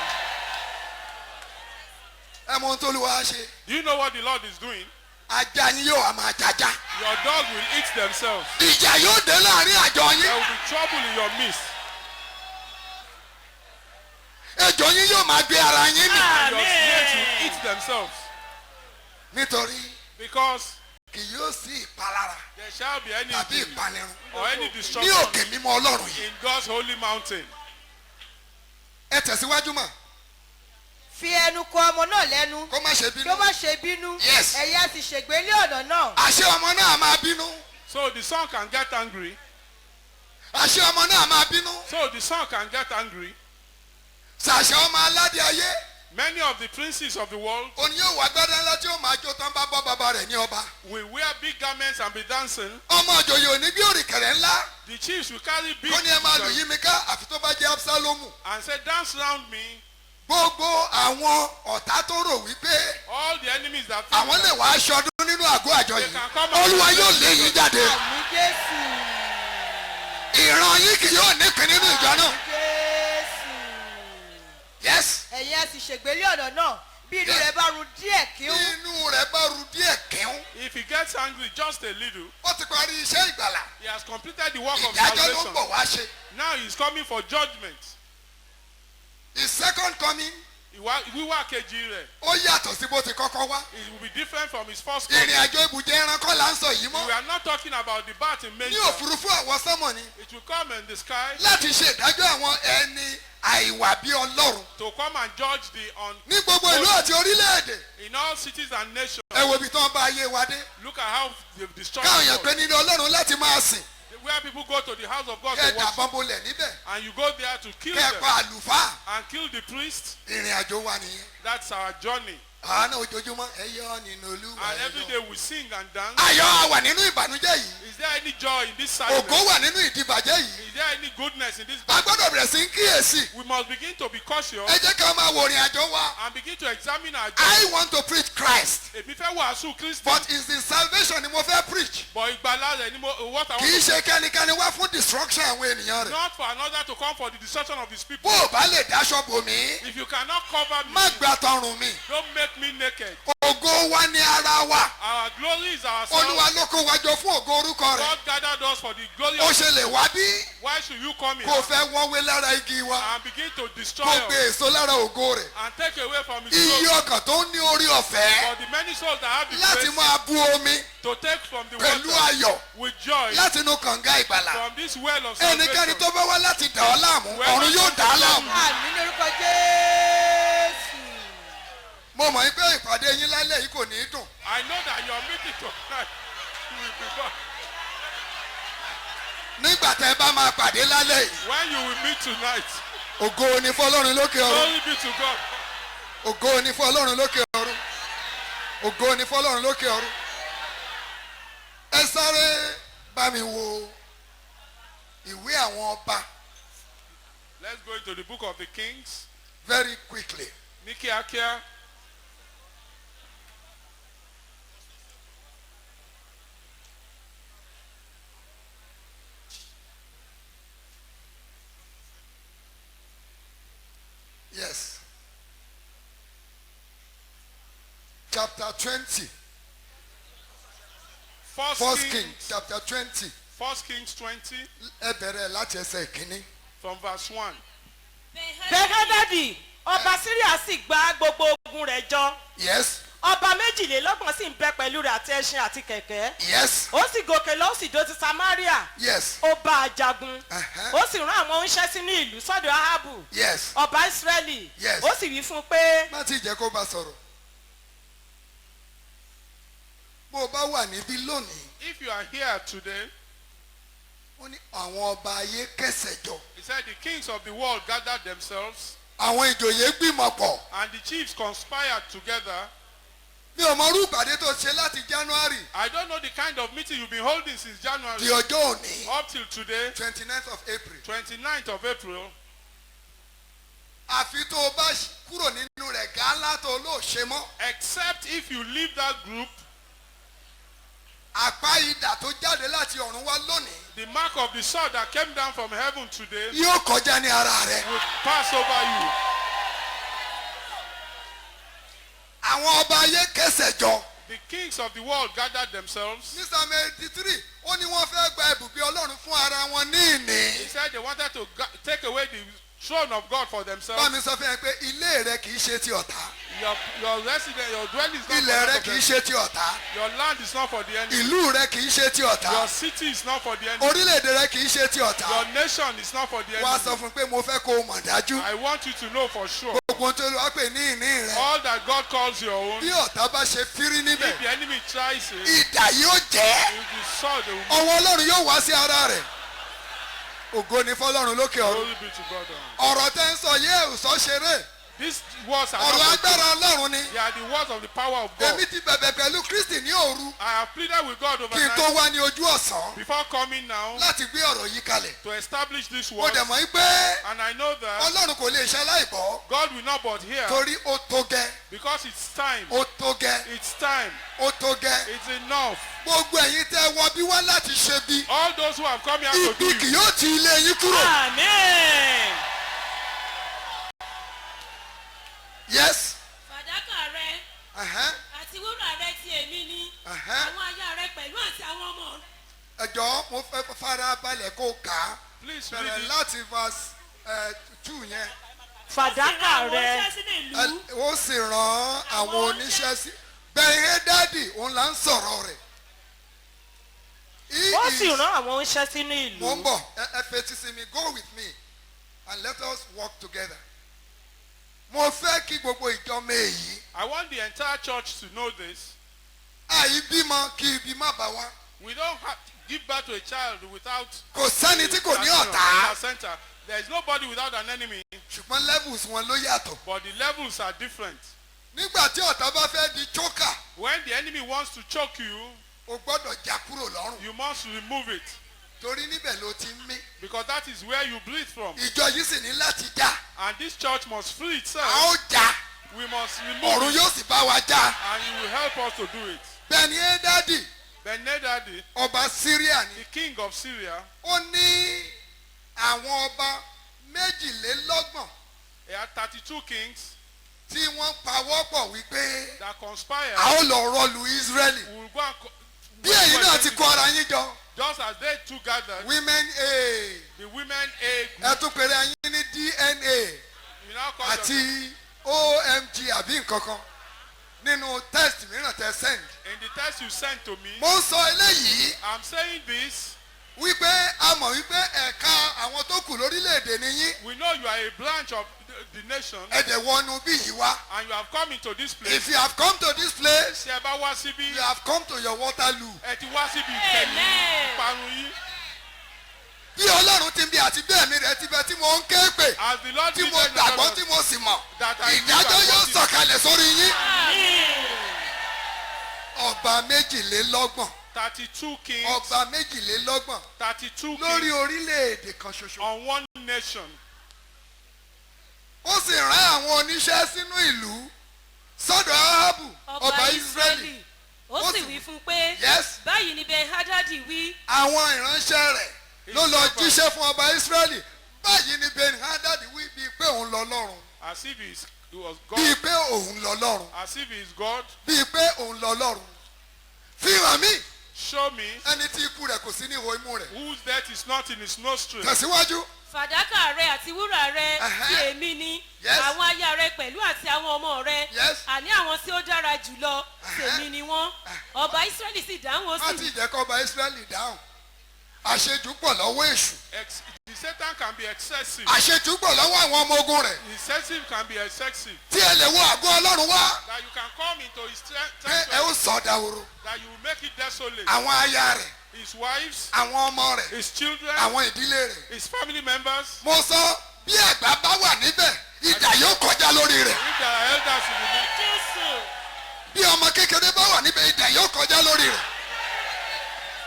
ẹ mọ ohun tó lù wá ṣe Do you know what the Lord is doing? ajá yín yóò wá máa jájá Your dog will eat themselves. ìjà yóò dé láàrin àjọ There yín will be trouble in your midst. ejò yín yóò máa gbé ara yín mì And your Amen. snakes will eat themselves. nítorí Because kì yóò sí ìpalára there shall be any tàbí disease ìpanirun or any ní destruction òkè mímọ́ Ọlọ́run yìí in God's holy mountain. ẹ tẹ̀síwájú mọ́ fi ẹnu kọ ọmọ náà lẹ́nu kó má ṣe kí ó bínú má ṣe bínú Yes. ẹ̀yin á sì ṣègbé ní ọ̀nà náà. àṣé ọmọ náà máa bínú So the son can get angry. àṣẹ ọmọ náà máa bínú. So the son can get angry. ṣàṣà ọmọ aládé ayé. Many of the princes of the world òní yóò wá gbádá ńlá tí ó máa jó tán bá bọ́ bàbá rẹ̀ ní ọba. will wear big garments and be dancing. ọmọ òjòyè òní bí òrìkẹ̀rẹ̀ ńlá. The chiefs will carry big ó ní ẹ máa lù guns yí mi ká àfi tó bá jẹ́ Absalomu. and say, dance round me. gbogbo àwọn ọ̀tá tó rò wípé All the enemies that àwọn lè wá aṣọdún nínú àgọ́ àjọ they yìí. can come olúwa and yóò lé yín jáde. àmì jésù. ìran yín kì yóò nípìn nínú ìjọ náà. jésù. yes. ẹ̀yin ẹ sì ṣègbélé ọ̀nà náà bí inú rẹ̀ bá ru díẹ̀ kí ó. bí inú rẹ̀ bá ru díẹ̀ kẹ́hún. If he gets angry just a little, ó ti parí iṣẹ́ ìgbàlà. he has completed the work of ìdájọ́ ló ń salvation. bọ̀ wá ṣe. Now he's coming for judgment. his second coming Wíwá kejì rẹ̀, ó yàtọ̀ sí bó ti kọ́kọ́ wá. it will be different from his first coming. ìrìn àjò ibùjẹ ẹranko là ń sọ yìí We mọ́. are not talking about the bat in ní manger. òfurufú àwọn sánmọ̀ ni It will come in the sky láti ṣe ìdájọ́ àwọn ẹni àìwà bí ọlọ́run. to come and judge the ní gbogbo ìlú àti orílẹ̀-èdè. in all cities and nations. ẹ wo ibi tí wọ́n bá ayé wa dé. Look at how they've destroyed káwọn the yàn pé world. nínú ọlọ́run láti máa sìn. Where people go to the house of God kẹ́ ẹ to worship, dàbọn bolẹ̀ níbẹ̀. and you go there to kill kẹ́ ẹ them pa àlùfáà. and kill the priest. ìrìn àjò wa nìyẹn. That's our journey. àánú ojoojúmọ́ ẹ yọ̀ nínú olúwa And ẹ every yọ̀. day we sing and dance. ayọ̀ wà nínú ìbànújẹ́ yìí. Is there any joy in this ògo silence? wà nínú ìdìbàjẹ́ yìí. Is there any goodness in this a battle? gbọ́dọ̀ bẹ̀rẹ̀ sí ń kíyèsí. We must begin to be cautious ẹ jẹ́ ká máa wo ìrìn àjò wa. and begin to examine our I journey. want to preach Christ, Èmi fẹ́ wàásù Kristi, but it's the salvation ni mo fẹ́ preach. but ìgbàlá rẹ̀ ni what I kì í want to ṣe kẹ́nikẹ́ni wá fún destruction àwọn ènìyàn rẹ̀. not for another to come for the destruction of his bó people. o bá lè dáṣọ bò mí If you cannot cover me, má gba tọrùn mi. don't make me naked. ògo wa ní ara wa. Our glory is olúwa ourselves. ló kó wa jọ fún ògo orúkọ rẹ̀. God gathered us for the glory ó of ṣe lè wá bí Why should you come kó o here fẹ́ wọ́n wé lára igi wa and begin to destroy kó o gbé us èso lára ògo rẹ̀. and take away from his iye glory? ọkàn tó ní orí ọ̀fẹ́ For the many souls that have the láti grace máa bu omi to take from the pẹ̀lú water ayọ̀ with joy láti inú kànga ìgbàlà. from this well of ẹnikẹ́ni salvation. tó bá wá láti dà ọ́ láàmú ọ̀run yóò dà á láàmú. àmì ní orúkọ jésù. mo mọ̀ pé ìpàdé yín lálẹ́ yìí kò ní í dùn. I know that your meeting tonight will be fun. nígbà tẹ́ ẹ bá máa pàdé lálẹ́ yìí When you will meet tonight, ògo ni fún ọlọ́run lókè ọ̀run. glory be to God. ògo ni fún ọlọ́run lókè ọ̀run. ògo ni fún ọlọ́run lókè ọ̀run. ẹ sáré bá mi wo ìwé àwọn ọba Let's go into the book of the Kings. very quickly. Ní kíákíá. Yes. Chapter 20. First Kings chapter 20. First Kings 20 ẹ bẹ̀rẹ̀ láti ẹsẹ̀ ìkíní. from verse 1. bẹ́hẹ́dẹ́dì ọba síríà sì gba gbogbo ogun rẹ̀ jọ Yes. ọba méjìlélọ́gbọ̀n sì ń bẹ pẹ̀lú rẹ̀ àti ẹṣin àti kẹ̀kẹ́ Yes. ó sì gòkè lọ ó sì dó ti samaria Yes. ó bá a jagun Uh-huh. ó sì rán àwọn oníṣẹ́ sínú ìlú sọ́dọ̀ ahabu Yes. ọba israẹli Yes. ó sì wí fún un pé má ti jẹ́ kó bá sọ̀rọ̀. bó o bá wà níbí lónìí If you are here today, ó ní àwọn ọba ayé kẹsẹ̀ jọ. he said the kings of the world gathered themselves àwọn ìjòyè gbìmọ̀ pọ̀. and the chiefs conspired together. mi ò mọ irú ìpàdé tó ṣe láti January I don't know the kind of meeting you've been holding since di January ọjọ́ òní up till today, 29th of April. 29th of April. àfi tó o bá kúrò nínú rẹ̀ gálá tó o lóò ṣe mọ́. Except if you leave that group, àpá idà tó jáde láti ọ̀run wá lónìí the mark of the sword that came down from heaven today yóò kọjá ní ara rẹ̀. will pass over you. àwọn ọba ayé kẹsẹ̀ jọ. The kings of the world gathered themselves. ní Psalm 83 ó ní wọ́n fẹ́ gba ibùgbé Ọlọ́run fún ara wọn ní He ìní. said they wanted to take away the throne of God for bá themselves. mi sọ fún yẹn pé ilé rẹ kì í ṣe ti ọ̀tá. Your residence, your dwelling is not ilẹ̀ for rẹ that kì í of ṣe ti ọ̀tá. them. Your land is not for the enemy. ìlú rẹ kì í ṣe ti ọ̀tá. Your city is not for the enemy. orílẹ̀-èdè rẹ kì í ṣe ti ọ̀tá. Your nation is not for the wá enemy. sọ fún pé mo fẹ́ kó o mọ̀ dájú. I want you to know for sure. gbogbo ohun tó lọ wá pè ní ìní rẹ. All that God calls your own, bí ọ̀tá bá ṣe fírí if níbẹ̀ the enemy tries it, idà yóò jẹ́. it will be sword. They will ọwọ́ Ọlọ́run yóò wá sí ara rẹ̀. ògo ni fọlọ́run lókè ọ̀run. Glory be to God. ọ̀rọ̀ tẹ́ ń sọ yé òsọ ṣeré. These words are ọ̀rọ̀ not agbára ọlọ́run ni. they are the words of the power of God. èmi ti bẹ̀bẹ̀ pẹ̀lú Kristi ní òru. I have pleaded with God kí n overnight tó wá ní ojú ọ̀sán. before coming now láti gbé ọ̀rọ̀ yìí kalẹ̀. to establish this mo word. dẹ̀ mọ̀ pé And I know that ọlọ́run kò lè ṣe aláìbọ́. God will not but hear torí ó tó gẹ́. because it's time. ó tó gẹ́. It's time. ó tó gẹ́. It's enough. gbogbo ẹ̀yin tẹ́ wọ bí wá láti ṣe bí. All those who have come here to do ibi kì it, yóò ti ilé yín kúrò. Amen. yes. fàdákà rẹ Uh-huh. àti wúrà rẹ ti èmi ni Uh-huh. àwọn aya rẹ pẹ̀lú àti àwọn ọmọ ẹ jọ̀ọ́ mo fẹ́ fara balẹ̀ kó kà á. please read bẹ̀rẹ̀ it. láti verse 2 yẹn. Fàdákà rẹ. ó sì rán àwọn oníṣẹ́ sí. Ben-Hadadi òun là ń sọ̀rọ̀ rẹ̀. Ó sì rán àwọn oníṣẹ́ sínú mo ń ìlú. bọ̀ ẹ fetí sí mi go with me and let us work together. mo fẹ́ kí gbogbo ìjọ mi èyí. I want the entire church to know this. àìbímọ kí ibi má bá wá. We don't have to give birth to a child without kò sẹ́ni tí kò ní in ọ̀tá. our center. There is nobody without an enemy, ṣùgbọ́n levels wọn ló yàtọ̀. but the levels are different. nígbà tí ọ̀tá bá fẹ́ di choker When the enemy wants to choke you, o gbọ́dọ̀ já kúrò lọ́rùn. you must remove it torí níbẹ̀ ló ti ń mí. because that is where you breathe from. ìjọ yìí sì ní láti já. And this church must free a itself. ó já. We must remove ọ̀run it, yóò sì bá wa já. and you will help us to do it. Ben-Hadadi Ben-Hadad, ọba Syria ni. the king of Syria, ó ní àwọn ọba méjìlélọ́gbọ̀n he had 32 kings tí wọ́n pawọ́pọ̀ wípé that conspired. a ó lọ rọlù Israeli. We will go and bí èyí náà ti kó ara yín jọ. just as they two gathered, women a the women A ẹ tún pèrè yín ní DNA we now call them, àti OMG àbí nǹkan kan nínú test mìíràn tẹ send. in the text you sent to me. mo ń sọ eléyìí I'm saying this. wípé a mọ̀ wípé ẹ̀ka àwọn tó kù lórílẹ̀‐èdè ni yín. We know you are a branch of the nation, ẹ̀dẹ̀ wọnú bí yìí wá. and you have come into this place. if you have come to this place Ṣé ẹ bá wá síbí? you have come to your Waterloo. Ẹ ti wá síbi ìkẹyìn Amen. ìparun yín. bí ọlọ́run ti ń bí àti bí ẹ̀mí rẹ̀ ti bẹ tí mo ń ké pè As the Lord tí mo leaded gbàgbọ́ us, tí mo sì mọ̀ that I believe ìdájọ́ and yóò worship. sọ̀kalẹ̀ sórí yín. Amen. ọba méjìlélọ́gbọ̀n 32 kings, ọba méjìlélọ́gbọ̀n 32 lórí kings orílẹ̀-èdè kan ṣoṣo. on one nation. ó sì rán àwọn oníṣẹ́ sínú ìlú sọ́dọ̀ Áhábù ọba Ísírẹ́lì. ó sì wí fún un pé yes báyìí ni Ben-Hadadi wí àwọn ìránṣẹ́ rẹ̀ ló lọ jíṣẹ́ fún ọba Ísírẹ́lì. báyìí ni Ben-Hadadi wí bíi pé òun lọ lọ́run. As if he was bíi God. pé òun lọ lọ́run. As if he is God. bíi pé òun lọ lọ́run. fi hàn mí Show me ẹni tí ikú rẹ̀ kò sí ní ihò imú rẹ̀. whose death is not in his nostril. tẹ̀síwájú. fàdákà rẹ àti wúrà rẹ Uh-huh. ti èmi ni Yes. àwọn aya rẹ pẹ̀lú àti àwọn ọmọ rẹ Yes. àní àwọn tí ó dára jùlọ tèmi ni wọ́n ọba Ísírẹ́lì sì dáhùn ó má sì ti jẹ́ kó ọba Ísírẹ́lì dáhùn. àṣejù pọ̀ lọ́wọ́ èṣù. The Satan can be excessive. àṣejù pọ̀ lọ́wọ́ àwọn ọmọ ogun rẹ̀. Excessive can be excessive. tí ẹ lè wo àgọ́ Ọlọ́run wá. That you can come into his pé ẹ temple, ó sọ dahoro. that you will make it desolate. àwọn aya rẹ̀ His wives, àwọn ọmọ rẹ̀ his children, àwọn ìdílé rẹ̀. his family members. mo sọ bí àgbà bá wà níbẹ̀ idà yóò kọjá lórí rẹ̀. If there are elders in the midst, Jésù. bí ọmọ kékeré bá wà níbẹ̀ idà yóò kọjá lórí rẹ̀.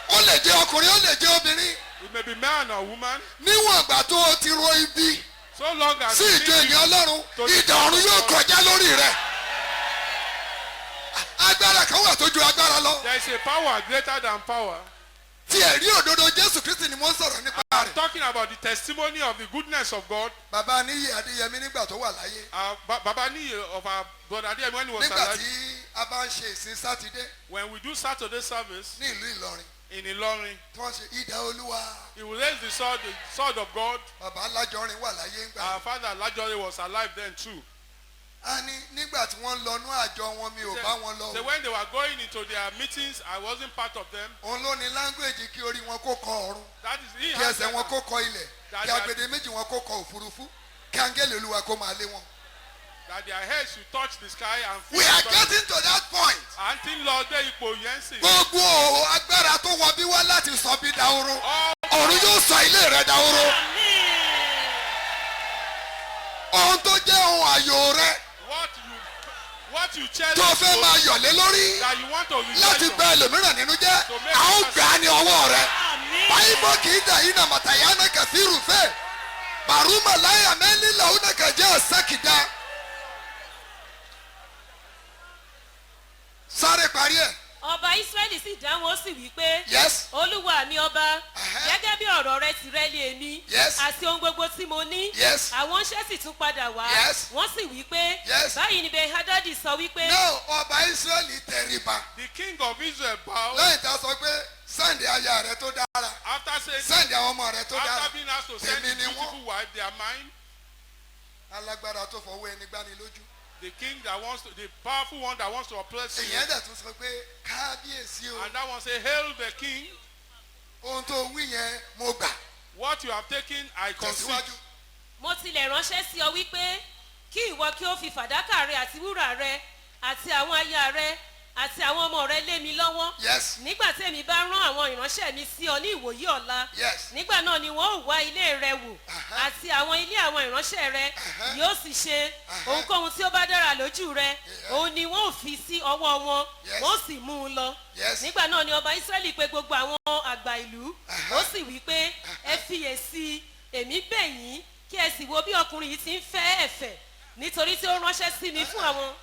ó lè jẹ́ ọkùnrin ó lè jẹ́ obìnrin. it may be man or woman. níwọ̀n ìgbà tó o ti ro ibi So long as sí you ìjọ live ènìyàn Ọlọ́run idà ọ̀run yóò kọjá lórí rẹ̀. agbára kan wà tó ju agbára lọ. there is a power greater than power. tí ẹ̀rí òdodo Jésù Kristi ni mo ń sọ̀rọ̀ nípa I'm rẹ̀. talking about the testimony of the goodness of God. bàbá níyì Adéyẹmí nígbà tó wà láyé. Baba Niyi of our brother Adeyemi when he was nígbà alive. tí a bá ń ṣe ìsìn sátidé When we do Saturday service ní ìlú Ìlọrin in Ilorin, tí wọ́n ṣe idà Olúwa. he will raise the sword of God. bàbá Lájọrin wà láyé ńgbà. Our father Lajore was alive then too. a ní nígbà tí wọ́n lọ nú àjọ wọn mi ò bá wọn lọ. So when they were going into their meetings, I wasn't part of them. òun ló ní láńgbèjì kí orí wọn kó kọ ọ̀run That is he kí has ẹsẹ̀ wọn kó kọ ilẹ̀ kí agbede méjì wọn kó kọ òfurufú kí áńgẹ́lì Olúwa kó máa lé wọn. that their heads should touch the sky and we are getting to that point. Àǹtí lọ dé ipò yẹn sì. gbogbo agbára tó wọ bí wá láti sọ bí dahoro All ọ̀run yóò sọ ilé rẹ dahoro. ohun tó jẹ́ ohun àyò rẹ What you cherish tó fẹ́ máa yọ̀lé lórí that you want to láti rejoice bẹ on. ẹlòmíràn nínú jẹ́ a ó gbà á ní ọwọ́ rẹ. báyìí kì í dà yín náà màtàyà náà kẹfì rúfẹ́ bàrúmà láyà mẹ́lí làwọn náà kẹjẹ́ ẹ̀sẹ̀kìdá. sáré parí ẹ̀. ọba israẹli sì dáhùn ó sì wí pé yes olúwa mi ọba gẹ́gẹ́ bí ọ̀rọ̀ rẹ ti rẹ́ lé mi Yes. àti ohun gbogbo tí mo ní Yes. àwọn iṣẹ́ sì tún padà wá Yes. wọ́n sì wí pé Yes. báyìí ni Ben-Hadadi sọ wípé náà ọba Ísírẹ́lì tẹríba The king of Israel bowed lẹ́yìn tá a sọ pé sẹ́ǹdì aya rẹ tó dára after saying, sẹ́ǹdì àwọn ọmọ rẹ tó dára after being asked to send Èmi his ni beautiful wọ́n. wife, their mind, alágbára tó fọwọ́ ẹni gbani lójú. the king that wants to, the powerful one that wants to oppress you, èyàn dẹ̀ tún sọ pé kábíyèsí o and that one say, hail the king, ohun tó wí yẹn mo gbà what you have taken, I concede. tẹ̀síwájú. mo tilẹ̀ ránṣẹ́ sí ọ wípé kí ìwọ kí ó fi fàdákà rẹ àti wúrà rẹ àti àwọn aya rẹ àti àwọn ọmọ rẹ lé mi lọ́wọ́ yes nígbà tí èmi bá rán àwọn ìránṣẹ́ mi sí ọ ní ìwòyí ọ̀la yes nígbà náà ni wọ́n ò wá ilé rẹ wò àti àwọn ilé àwọn ìránṣẹ́ rẹ yóò sì ṣe ohunkóhun tí ó bá dára lójú rẹ òun ni wọ́n ò fi sí ọwọ́ wọn Yes. wọ́n sì mú un lọ yes nígbà náà ni ọba israẹli pè gbogbo àwọn àgbà ìlú ó sì wí pé ẹ fiyèsí èmi bẹ̀ yín kí ẹ sì wo bí ọkùnrin yìí ti ń fẹ́ ẹ̀fẹ̀ nítorí tí ó ránṣẹ́ sí mi fún àwọn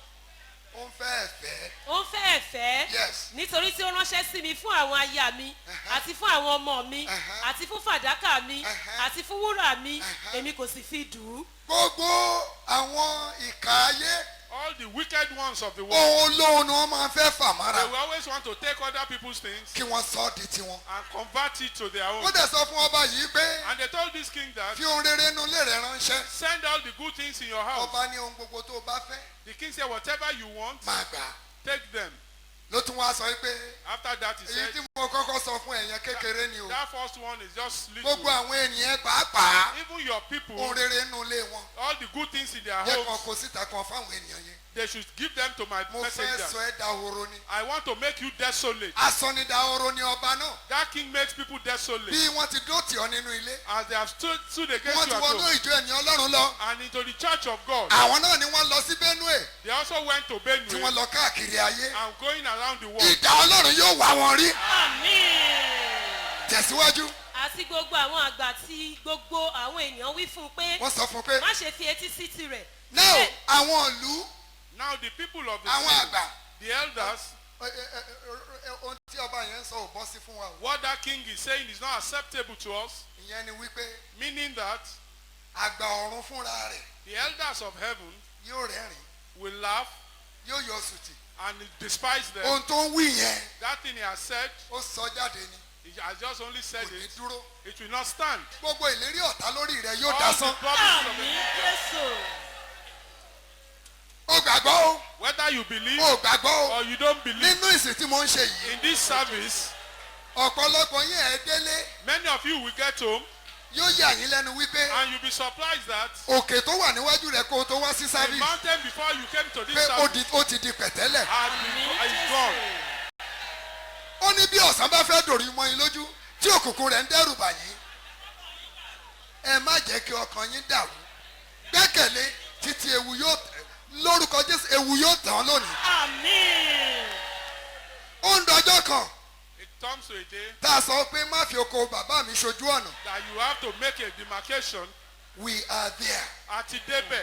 ó ń fẹ́ ẹ̀fẹ́ ó ń fẹ́ ẹ̀fẹ́ yes nítorí tí ó ránṣẹ́ sí mi fún àwọn aya mi àti fún àwọn ọmọ mi àti fún fàdákà mi àti fún wúrà mi èmi kò sì fi dùn ún. gbogbo àwọn ìka ayé All the wicked ones of the world, ohun olóhùn ni wọ́n máa ń fẹ́ fà they mára will always want to take other people's things kí wọ́n sọ ọ́ di tiwọn. and convert it to their ó own. dẹ̀ sọ fún ọba yìí pé And they told this king that, fi ohun rere inú ilé rẹ ránṣẹ́ send all the good things in your house. ọba ní ohun gbogbo tó o bá fẹ́ The king said, whatever you want, máa gbà. take them. ló tún wá sọ pé After that, he èyí said, tí mo kọ́kọ́ sọ fún ẹ̀yàn kékeré ni o that first one is just gbogbo little. àwọn ènìyàn pàápàá Even your people, ohun rere inú ilé wọn all the good things in their jẹ́ kan homes, kó síta kan fáwọn ènìyàn yẹn they should give them to my mo fẹ́ messengers. sọ ẹ́ dahoro ni I want to make you desolate. asọnidahoro ni ọba náà That king makes people desolate. bí wọ́n ti dó tì ọ́ nínú ilé As they have stood against wọ́n you ti at wọnú home ìjọ ènìyàn ọlọ́run lọ and into the church of God. àwọn náà ni wọ́n lọ sí Benue They also went to tí Benue wọ́n lọ káàkiri ayé and going around the world. ìdá ọlọ́run yóò wá wọn rí àmín. tẹ̀síwájú àti gbogbo àwọn àgbà tí gbogbo àwọn èèyàn wí fún un pé wọ́n sọ fún un pé má ṣe fi etí sí tirẹ̀. náà àwọn ìlú Now the people of the àwọn city, àgbà the elders, ohun tí ọba yẹn ń sọ ò bọ́ sí fún wa o what that king is saying is not acceptable to us, ìyẹn ni wípé meaning that àgbà ọ̀run fúnra rẹ̀ the elders of heaven yóò rẹ́rìn will laugh yóò yọ sùtì and despise them. ohun tó ń wí yẹn That thing he has said, ó sọ jáde ni he has just only said kò ní it. dúró It will not stand. gbogbo ìlérí ọ̀tá lórí rẹ̀ yóò All dasán the promises of àmín the, jésù. ó gbàgbọ́ o whether you believe ó gbàgbọ́ o or you don't believe, nínú ìsìn tí mo ń ṣe yìí in this service, ọ̀pọ̀lọpọ̀ yín ẹ̀ délé many of you will get home yóò yà yín lẹ́nu wípé and you'll be surprised that òkè tó wà níwájú rẹ̀ kó o tó wá sí the sáfìsì mountain before you came to this pé service ó ti di pẹ̀tẹ́lẹ̀ is gone. ó ní bí ọ̀sán bá fẹ́ dòrí mọ́ yín lójú tí òkùnkùn rẹ̀ ń dẹ́rù bà yín ẹ má jẹ́ kí ọkàn yín dàrú gbẹ́kẹ̀lé títí ewu yóò lórúkọ Jésù ewu yóò tàn lónìí àmín. ó ń dọjọ́ kan It comes to a day tá a sọ pé má fi oko bàbá mi ṣojú ọ̀nà that you have to make a demarcation we are there at Idebe.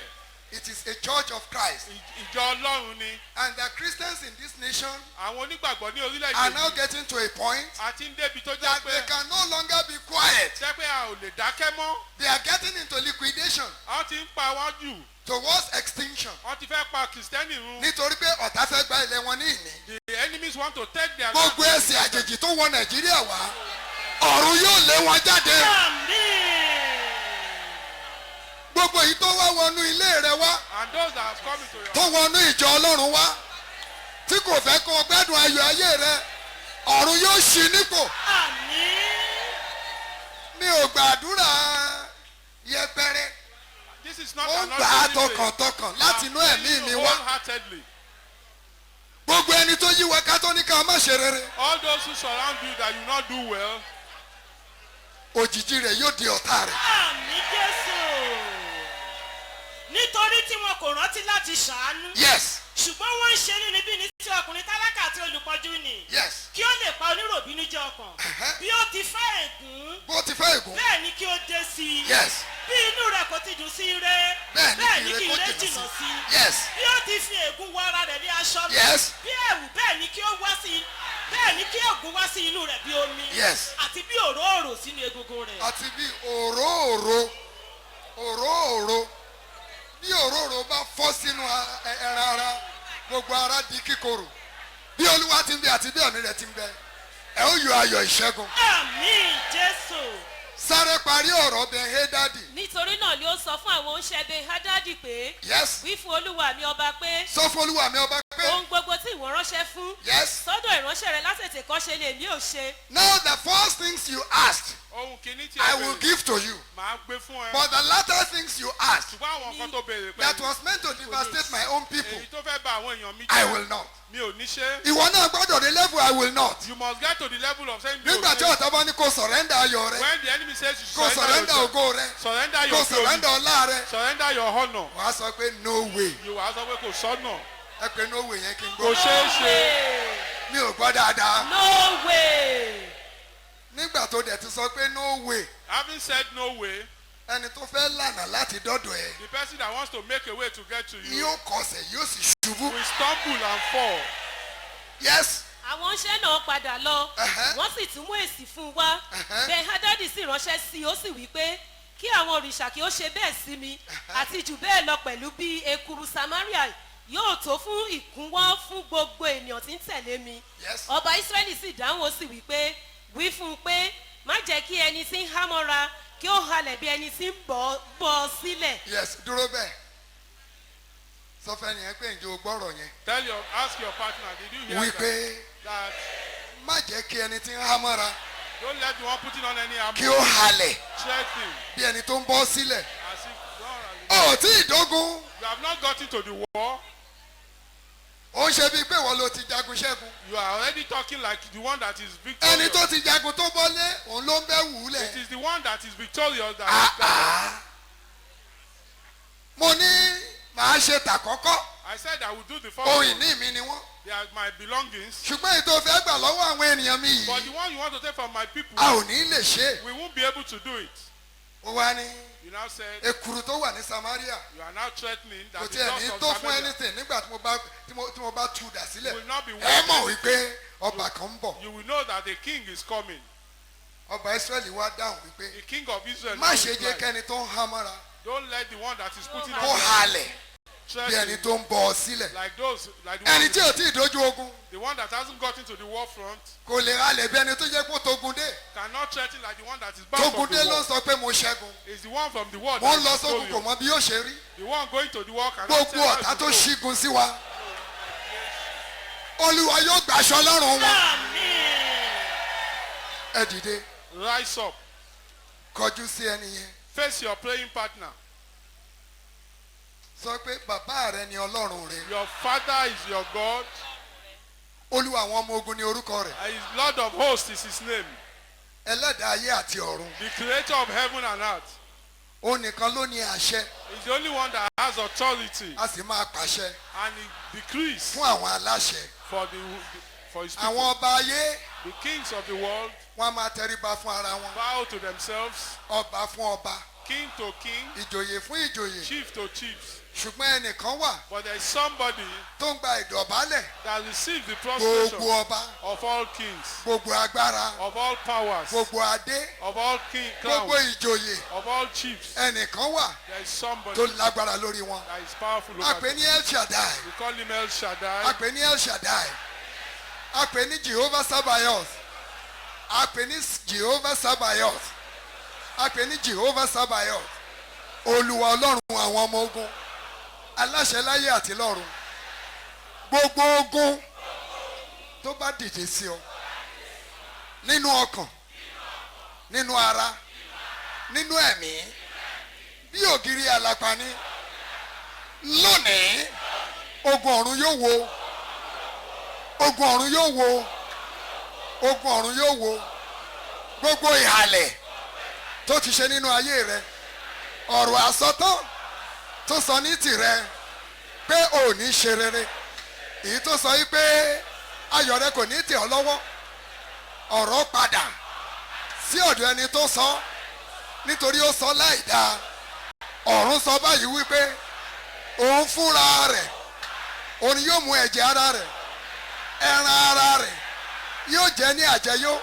it is a church of Christ Ìjọ Ọlọ́run ni and the Christians in this nation àwọn onígbàgbọ́ ní are orílẹ̀-èdè now yìí getting to a point àti ń débi tó jẹ́ that pé they can no longer be quiet jẹ́ pé a ò lè dákẹ́ mọ́. they are getting into liquidation Wọ́n ti ń pa wọ́n jù. towards extinction Wọ́n ti fẹ́ pa Kìrìsìtẹ́nì run. nítorí pé ọ̀tá fẹ́ gba ilẹ̀ wọn ní ìní The enemies want to take their gbogbo ẹ̀sìn àjèjì tó wọ Nàìjíríà wá ọ̀run yóò lé wọn jáde àmín. gbogbo èyí tó wá wọnú ilé rẹ wá And those that have come into your tó wọnú ìjọ Ọlọ́run wá tí kò fẹ́ kó o gbádùn ayọ̀ ayé rẹ ọ̀run yóò ṣí nípò àmín. mi ò gbàdúrà yẹpẹrẹ This is not ó an ń gbà á ordinary way. tọkàntọkàn láti inú ẹ̀mí mi wá Wholeheartedly. gbogbo ẹni tó yí wa ká tó ní ká má ṣe rere All those who surround you that you not do well, òjìji rẹ̀ yóò di ọ̀tá rẹ̀. àmì jésù nítorí tí wọn kò rántí láti ṣàánú Yes, ṣùgbọ́n wọ́n ń ṣe inúnibíni sí ọkùnrin tálákà àti olùpọ́jú ni yes. kí ó lè pa oníròbínú jẹ́ ọkàn bí ó ti fẹ́ ègún Bó ti fẹ́ ègún. bẹ́ẹ̀ ni kí ó dé sí i Yes. bí inú rẹ̀ kò ti dùn sí ire Bẹ́ẹ̀ ni kí kí ire ire kó jìnnà jìnnà sí sí. Yes. bí ó ti fi ègún wọ ara rẹ̀ ní aṣọ mi Yes. bí ẹ̀wù bẹ́ẹ̀ ni kí ó wá sí bẹ́ẹ̀ ni kí ègún wá sí inú rẹ̀ bí omi Yes. àti bí òróòrò sínú egungun rẹ̀. Àti bí òróòro bí òróòro bá fọ́ sínú ẹran ara gbogbo ara di kíkorò bí olúwa ti ń bẹ àti bí ẹ̀mí rẹ̀ ti ń bẹ ẹ ó yọ ayọ̀ ìṣẹ́gun. àmì jésù. Sáré parí ọ̀rọ̀ Ben-Hadadi. nítorí náà ni ó sọ fún àwọn oníṣẹ́ Ben-Hadadi pé Yes. wí fún olúwa mi ọba pé Sọ fún olúwa mi ọba pé. ohun gbogbo tí ìwọ ránṣẹ́ fún Yes. sọ́dọ̀ ìránṣẹ́ rẹ látètè kọ́ ṣe lè mí ò ṣe. Now the first things you asked ohun kìíní tí I ẹ will béèrè give to you. màá gbé fún ẹ. But the latter things you asked ṣùgbọ́n àwọn nǹkan tó béèrè that pẹ̀lú was meant to devastate my own people, èyí tó fẹ́ bà àwọn èèyàn mi I jẹ́ will not. mi ò ní ṣe. Ìwọ náà gbọ́dọ̀ dé level I will not. You must get to the level of saying mi ò Nígbà tí ṣe. ọ̀tá bá ní kó surrender ayọ̀ rẹ, When the enemy says you kó should surrender your ògo rẹ, surrender kó your glory, surrender ọlá rẹ, surrender your honour, wàá sọ pé no way. you wàá sọ pé kò sọ́nà Ẹ pé no way yẹn kí n kò gbọ́. ṣeé ṣe. Mi ò gbọ́ dáadáa. no way. Nígbà tó dẹ̀ ti sọ pé no way, Having said no way, ẹni tó fẹ́ lànà láti dọ́dọ̀ ẹ the person that wants to make a way to get to you yóò kọsẹ̀ yóò sì ṣubú. will stumble and fall. Yes. àwọn oníṣẹ́ náà padà lọ Ẹ̀hẹ́. wọ́n sì tún mú èsì fún un wá Ẹ̀hẹ́. Ben-Hadadi sì ránṣẹ́ sí i ó sì wí pé kí àwọn òrìṣà kí ó ṣe bẹ́ẹ̀ sí mi àti jù bẹ́ẹ̀ lọ pẹ̀lú bí ekuru Samaria yóò tó fún ìkúnwọ́ fún gbogbo ènìyàn tí ń tẹ̀lé mi. Yes. Ọba Ísírẹ́lì sì dáhùn ó sì wí pé wí fún un pé má jẹ́ kí ẹni tí ń hámọ́ra kí ó halẹ̀ bí ẹni tí ń bọ́ ọ sílẹ̀. Yes, dúró bẹ́ẹ̀. Sọ fẹ́ nìyẹn pé ǹjẹ́ o gbọ́rọ̀ yẹn. Ask your partner, did you hear Wípé that? má jẹ́ kí ẹni tí ń há mọ́ra Don't let the one putting on any armor kí ó halẹ̀ check him bí ẹni tó ń bọ́ sílẹ̀. as if God has Ó tí ì dógún. You have not gotten to the war. Ó ń ṣe bíi pé ìwọ ló ti jagun ṣẹ́gun. You are already talking like the one that is Ẹni victorious. tó ti jagun tó bọ́lé òun ló ń bẹ́ wù ú It lẹ̀. is the one that is victorious that Mo ní màá ṣe tàkọ́kọ́. I said I will do the first Ohun one. ìní mi ni wọ́n. They are my belongings. Ṣùgbọ́n èyí tó fẹ́ gbà lọ́wọ́ àwọn ènìyàn mi But yìí, the one you want to take from my people, a ò ní lè ṣe é. we won't be able to do it. Ó wá ní You now said ekuru tó wà ní Samaria. you are now threatening Kò that the tiẹ̀ ní dust tó of fún Samaria anything nígbà tí mo bá tú dà sílẹ̀. will not be Ẹ mọ̀ worth. wípé ọba kan ń bọ̀. You will know that the king is coming. Ọba Ísírẹ́lì wá dáhùn wípé The king of Israel. má now ṣe jẹ́ replied, kẹ́ni tó ń há mọ́ra don't let the one that is putting kó on halẹ̀ bí threaten ẹni tó ń bọ̀ ọ́ sílẹ̀. like the Ẹni one, tí ò tí ì dójú ogun the one that hasn't gotten to the war front kò lè halẹ̀ bí ẹni tó jẹ́ kó togun dé. cannot threaten like the one that is back from Togun the dé ló war. ń sọ pé mo ṣẹ́gun. Is the one from the war Mo ń that lọ is sógun kò victorious. mọ bí yóò ṣe rí. The one going to the war cannot Gbogbo tell ọ̀tá how tó to go. ṣígun sí wa. Olúwa yóò gbàṣọ lọ́rùn wọn. àmín. Ẹ dìde Rise up. kọjú sí ẹni yẹn. Face your praying partner. Sọ pé bàbá rẹ ni Ọlọ́run rẹ. Your father is your God. Olúwa àwọn ọmọ ogun ni orúkọ rẹ̀. And his Lord of hosts is his name. Ẹlẹ́dàá ayé àti ọ̀run. The creator of heaven and earth. Ó nìkan ló ní àṣẹ. He's the only one that has authority. A sì máa pàṣẹ And he decrees fún àwọn aláṣẹ. for his people. Àwọn ọba ayé The kings of the world wọ́n á máa tẹríba fún ara wọn. bow to themselves. Ọba fún ọba. King to king. Ìjòyè fún ìjòyè. Chief to chiefs. Ṣùgbọ́n ẹnìkan wà But there is somebody tó ń gba ìdọ̀bálẹ̀. that receives the Gbogbo prostration ọba. of all kings, Gbogbo agbára. of all powers, Gbogbo adé. of all Gbogbo crowns, ìjòyè. of all chiefs. Ẹnìkan wà There is somebody tó lágbára lórí wọn. that is powerful A over pè them. ní El Shaddai. We call him El A Shaddai. pè ní El Shaddai. A pè ní Jehovah Sabaoth. A pè ní Jehovah Sabaoth. A pè ní Jehovah Sabaoth. Olúwa Ọlọ́run àwọn ọmọ ogun. Aláṣẹ láyé àti lọ́run. Gbogbo ogun tó bá dìde sí ọ. Nínú ọkàn. Nínú ara. Nínú ẹ̀mí. Bí ògiri àlàpàní. Lónìí. Ogun ọ̀run yóò wo. Ogun ọ̀run yóò wo. Ogun ọ̀run yóò wo. Gbogbo ìhàlẹ̀ tó ti ṣe nínú ayé rẹ, ọ̀rọ̀ àsọtán tó sọ ní tìrẹ pé ò ní ṣe rere, èyí tó sọ yí pé ayọ̀ rẹ kò ní tẹ̀ ọ́ lọ́wọ́, ọ̀rọ̀ padà sí ọ̀dọ̀ ẹni tó sọ nítorí ó sọ láì dáa. Ọ̀run sọ báyìí wípé òun fúnra rẹ̀ òun yóò mú ẹ̀jẹ̀ ara rẹ̀, ẹran ara rẹ̀ yóò jẹ́ ní àjẹyó.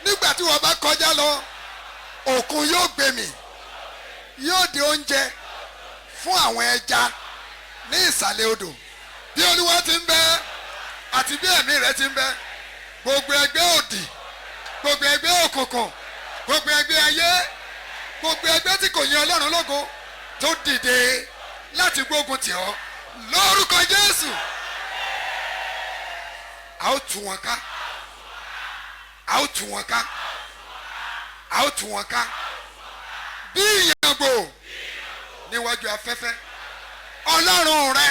Nígbà tí wọ́n bá kọjá lọ, òkun yóò gbé mì, yóò di oúnjẹ fún àwọn ẹja ní ìsàlẹ̀ odò. Bí Olúwa ti ń bẹ àti bí ẹ̀mí rẹ̀ ti ń bẹ, gbogbo ẹgbẹ́ òdì, gbogbo ẹgbẹ́ òkùnkùn, gbogbo ẹgbẹ́ ayé, gbogbo ẹgbẹ́ tí kò yin Ọlọ́run lógo tó dìde láti gbógun tì ọ́ lórúkọ Jésù, a ó tú wọn ká, a ó tú wọn ká, a ó tú wọn ká bí ìyàngbò níwájú afẹ́fẹ́. Ọlọ́run rẹ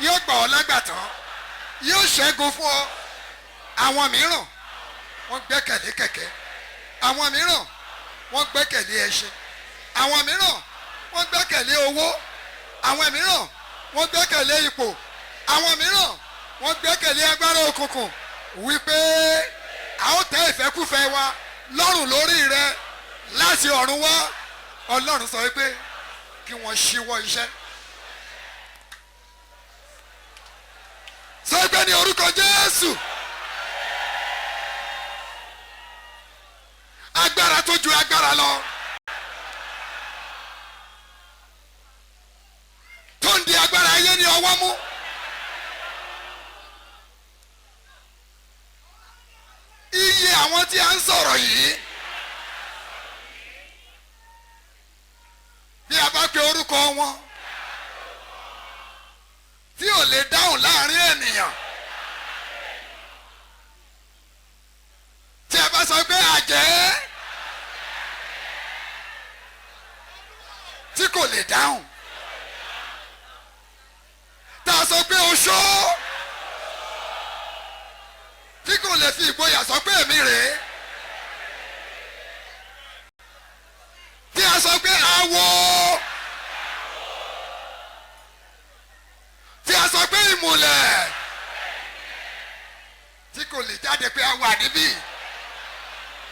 yóò gbà ọ́ lágbàtàn, yóò ṣẹ́gun fún ọ. Àwọn mìíràn wọ́n gbẹ́kẹ̀lé kẹ̀kẹ́, àwọn mìíràn wọ́n gbẹ́kẹ̀lé ẹṣin, àwọn mìíràn wọ́n gbẹ́kẹ̀lé owó, àwọn mìíràn wọ́n gbẹ́kẹ̀lé ipò, àwọn mìíràn wọ́n gbẹ́kẹ̀lé agbára òkùnkùn wípé a ó tẹ́ ìfẹ́kúfẹ́ wa lọ́rùn lórí rẹ láti ọ̀run wá. Ọlọ́run sọ wípé kí wọ́n ṣíwọ́ iṣẹ́. Sọ pé ní orúkọ Jésù, agbára tó ju agbára lọ tó ń di agbára ayé ní ọwọ́ mú, iye àwọn tí a ń sọ̀rọ̀ yìí, bí a bá pe orúkọ wọn tí ò lè dáhùn láàrin ènìyàn, tí a bá sọ pé àjẹ́ tí kò lè dáhùn, tá a sọ pé oṣó tí kò lè fi ìgboyà sọ pé èmi rèé, tí a sọ pé awo, tí a sọ pé ìmùlẹ̀ tí kò lè jáde pé a wà níbí.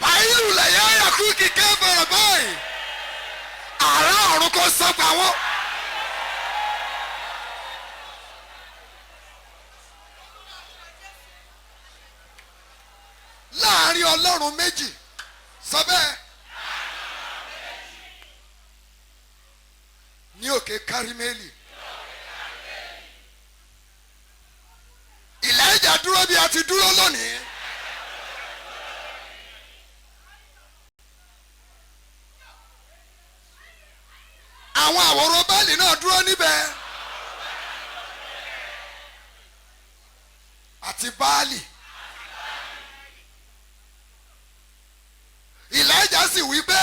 Báyìí lẹ̀yà yàkú kíkẹ́ bẹ̀rẹ̀ báyìí, àrà ọ̀run kò sọ pa wọ́n. Láàárín Ọlọ́run méjì sọ bẹ́ẹ̀ ní òkè Kárímélì. Èlíjà dúró bí a ti dúró lónìí. Àwọn àwòrán Báálì náà dúró níbẹ̀. Àti Báálì. Èlíjà sì wí pé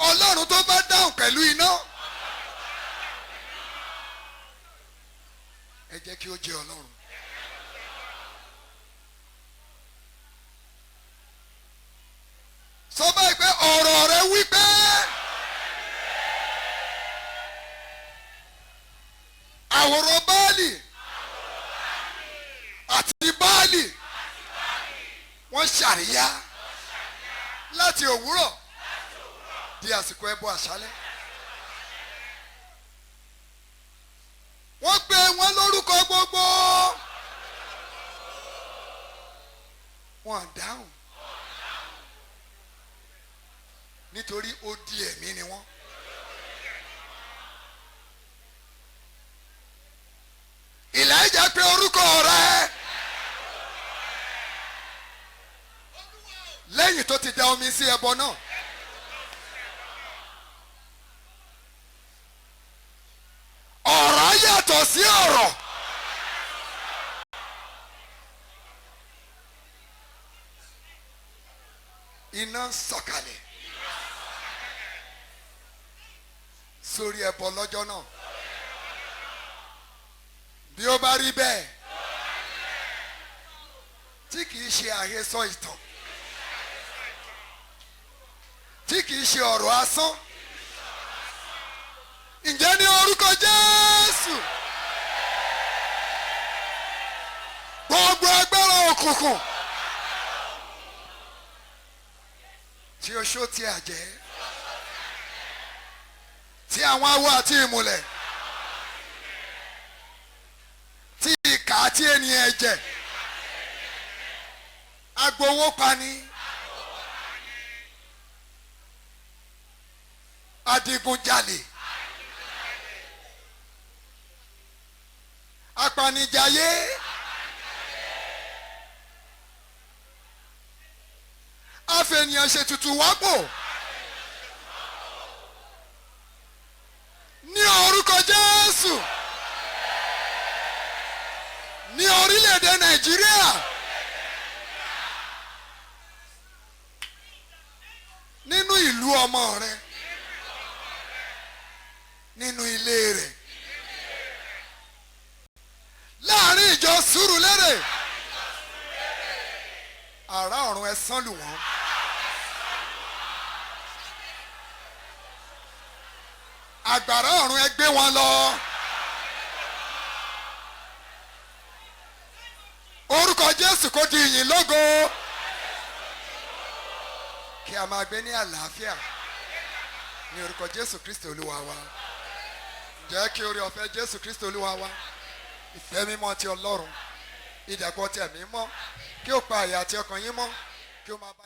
Ọlọ́run tó bá dáhùn pẹ̀lú iná, ẹ jẹ́ kí ó jẹ́ Ọlọ́run. Sọ báyìí pé ọ̀rọ̀ rẹ wí pé àwòrán Báálì àti Báálì wọ́n ṣàríyá láti òwúrọ̀ di àsìkò ẹbọ àṣálẹ́. Wọ́n gbé wọn lórúkọ gbogbo, wọn dáhùn nítorí odi ẹ̀mí ni wọ́n. Èlíjà pé orúkọ rẹ̀ lẹ́yìn tó ti da omi sí ẹbọ náà. Ọ̀rọ̀ yàtọ̀ sí ọ̀rọ̀. Iná ń sọ̀kalẹ̀ sórí ẹbọ lọ́jọ́ náà. Bí ó bá rí bẹ́ẹ̀, tí kìí ṣe àhesọ ìtàn, tí kìí ṣe ọ̀rọ̀ asán. Ǹjẹ́ ní orúkọ Jésù gbogbo agbára òkùnkùn tí oṣó tí àjẹ́, tí àwọn awo àti ìmùlẹ̀, tí ìkà àti ènìyàn ẹ̀jẹ̀, agbowó pani, adigunjalè, apanijayé, afẹnìyàn ṣètùtù wápò ní orúkọ Jésù ní orílẹ̀-èdè Nàìjíríà, nínú ìlú ọmọ rẹ, nínú ilé rẹ, láàrin ìjọ Sùúrùlérè, àrá ọ̀run ẹ sán lù wọ́n. Àgbàrá ọ̀run ẹ gbé wọn lọ. Orúkọ Jésù kó di ìyìn lógo. Kí a máa gbé ní àlàáfíà ní orúkọ Jésù Kristi Olúwa wa. Jẹ́ kí oore ọ̀fẹ́ Jésù Kristi Olúwa wa, ìfẹ́ mímọ́ ti Ọlọ́run, ìdàpọ̀ ti ẹ̀mí mọ́, kí ó pa àyà àti ọkàn yín mọ́, kí ó máa bá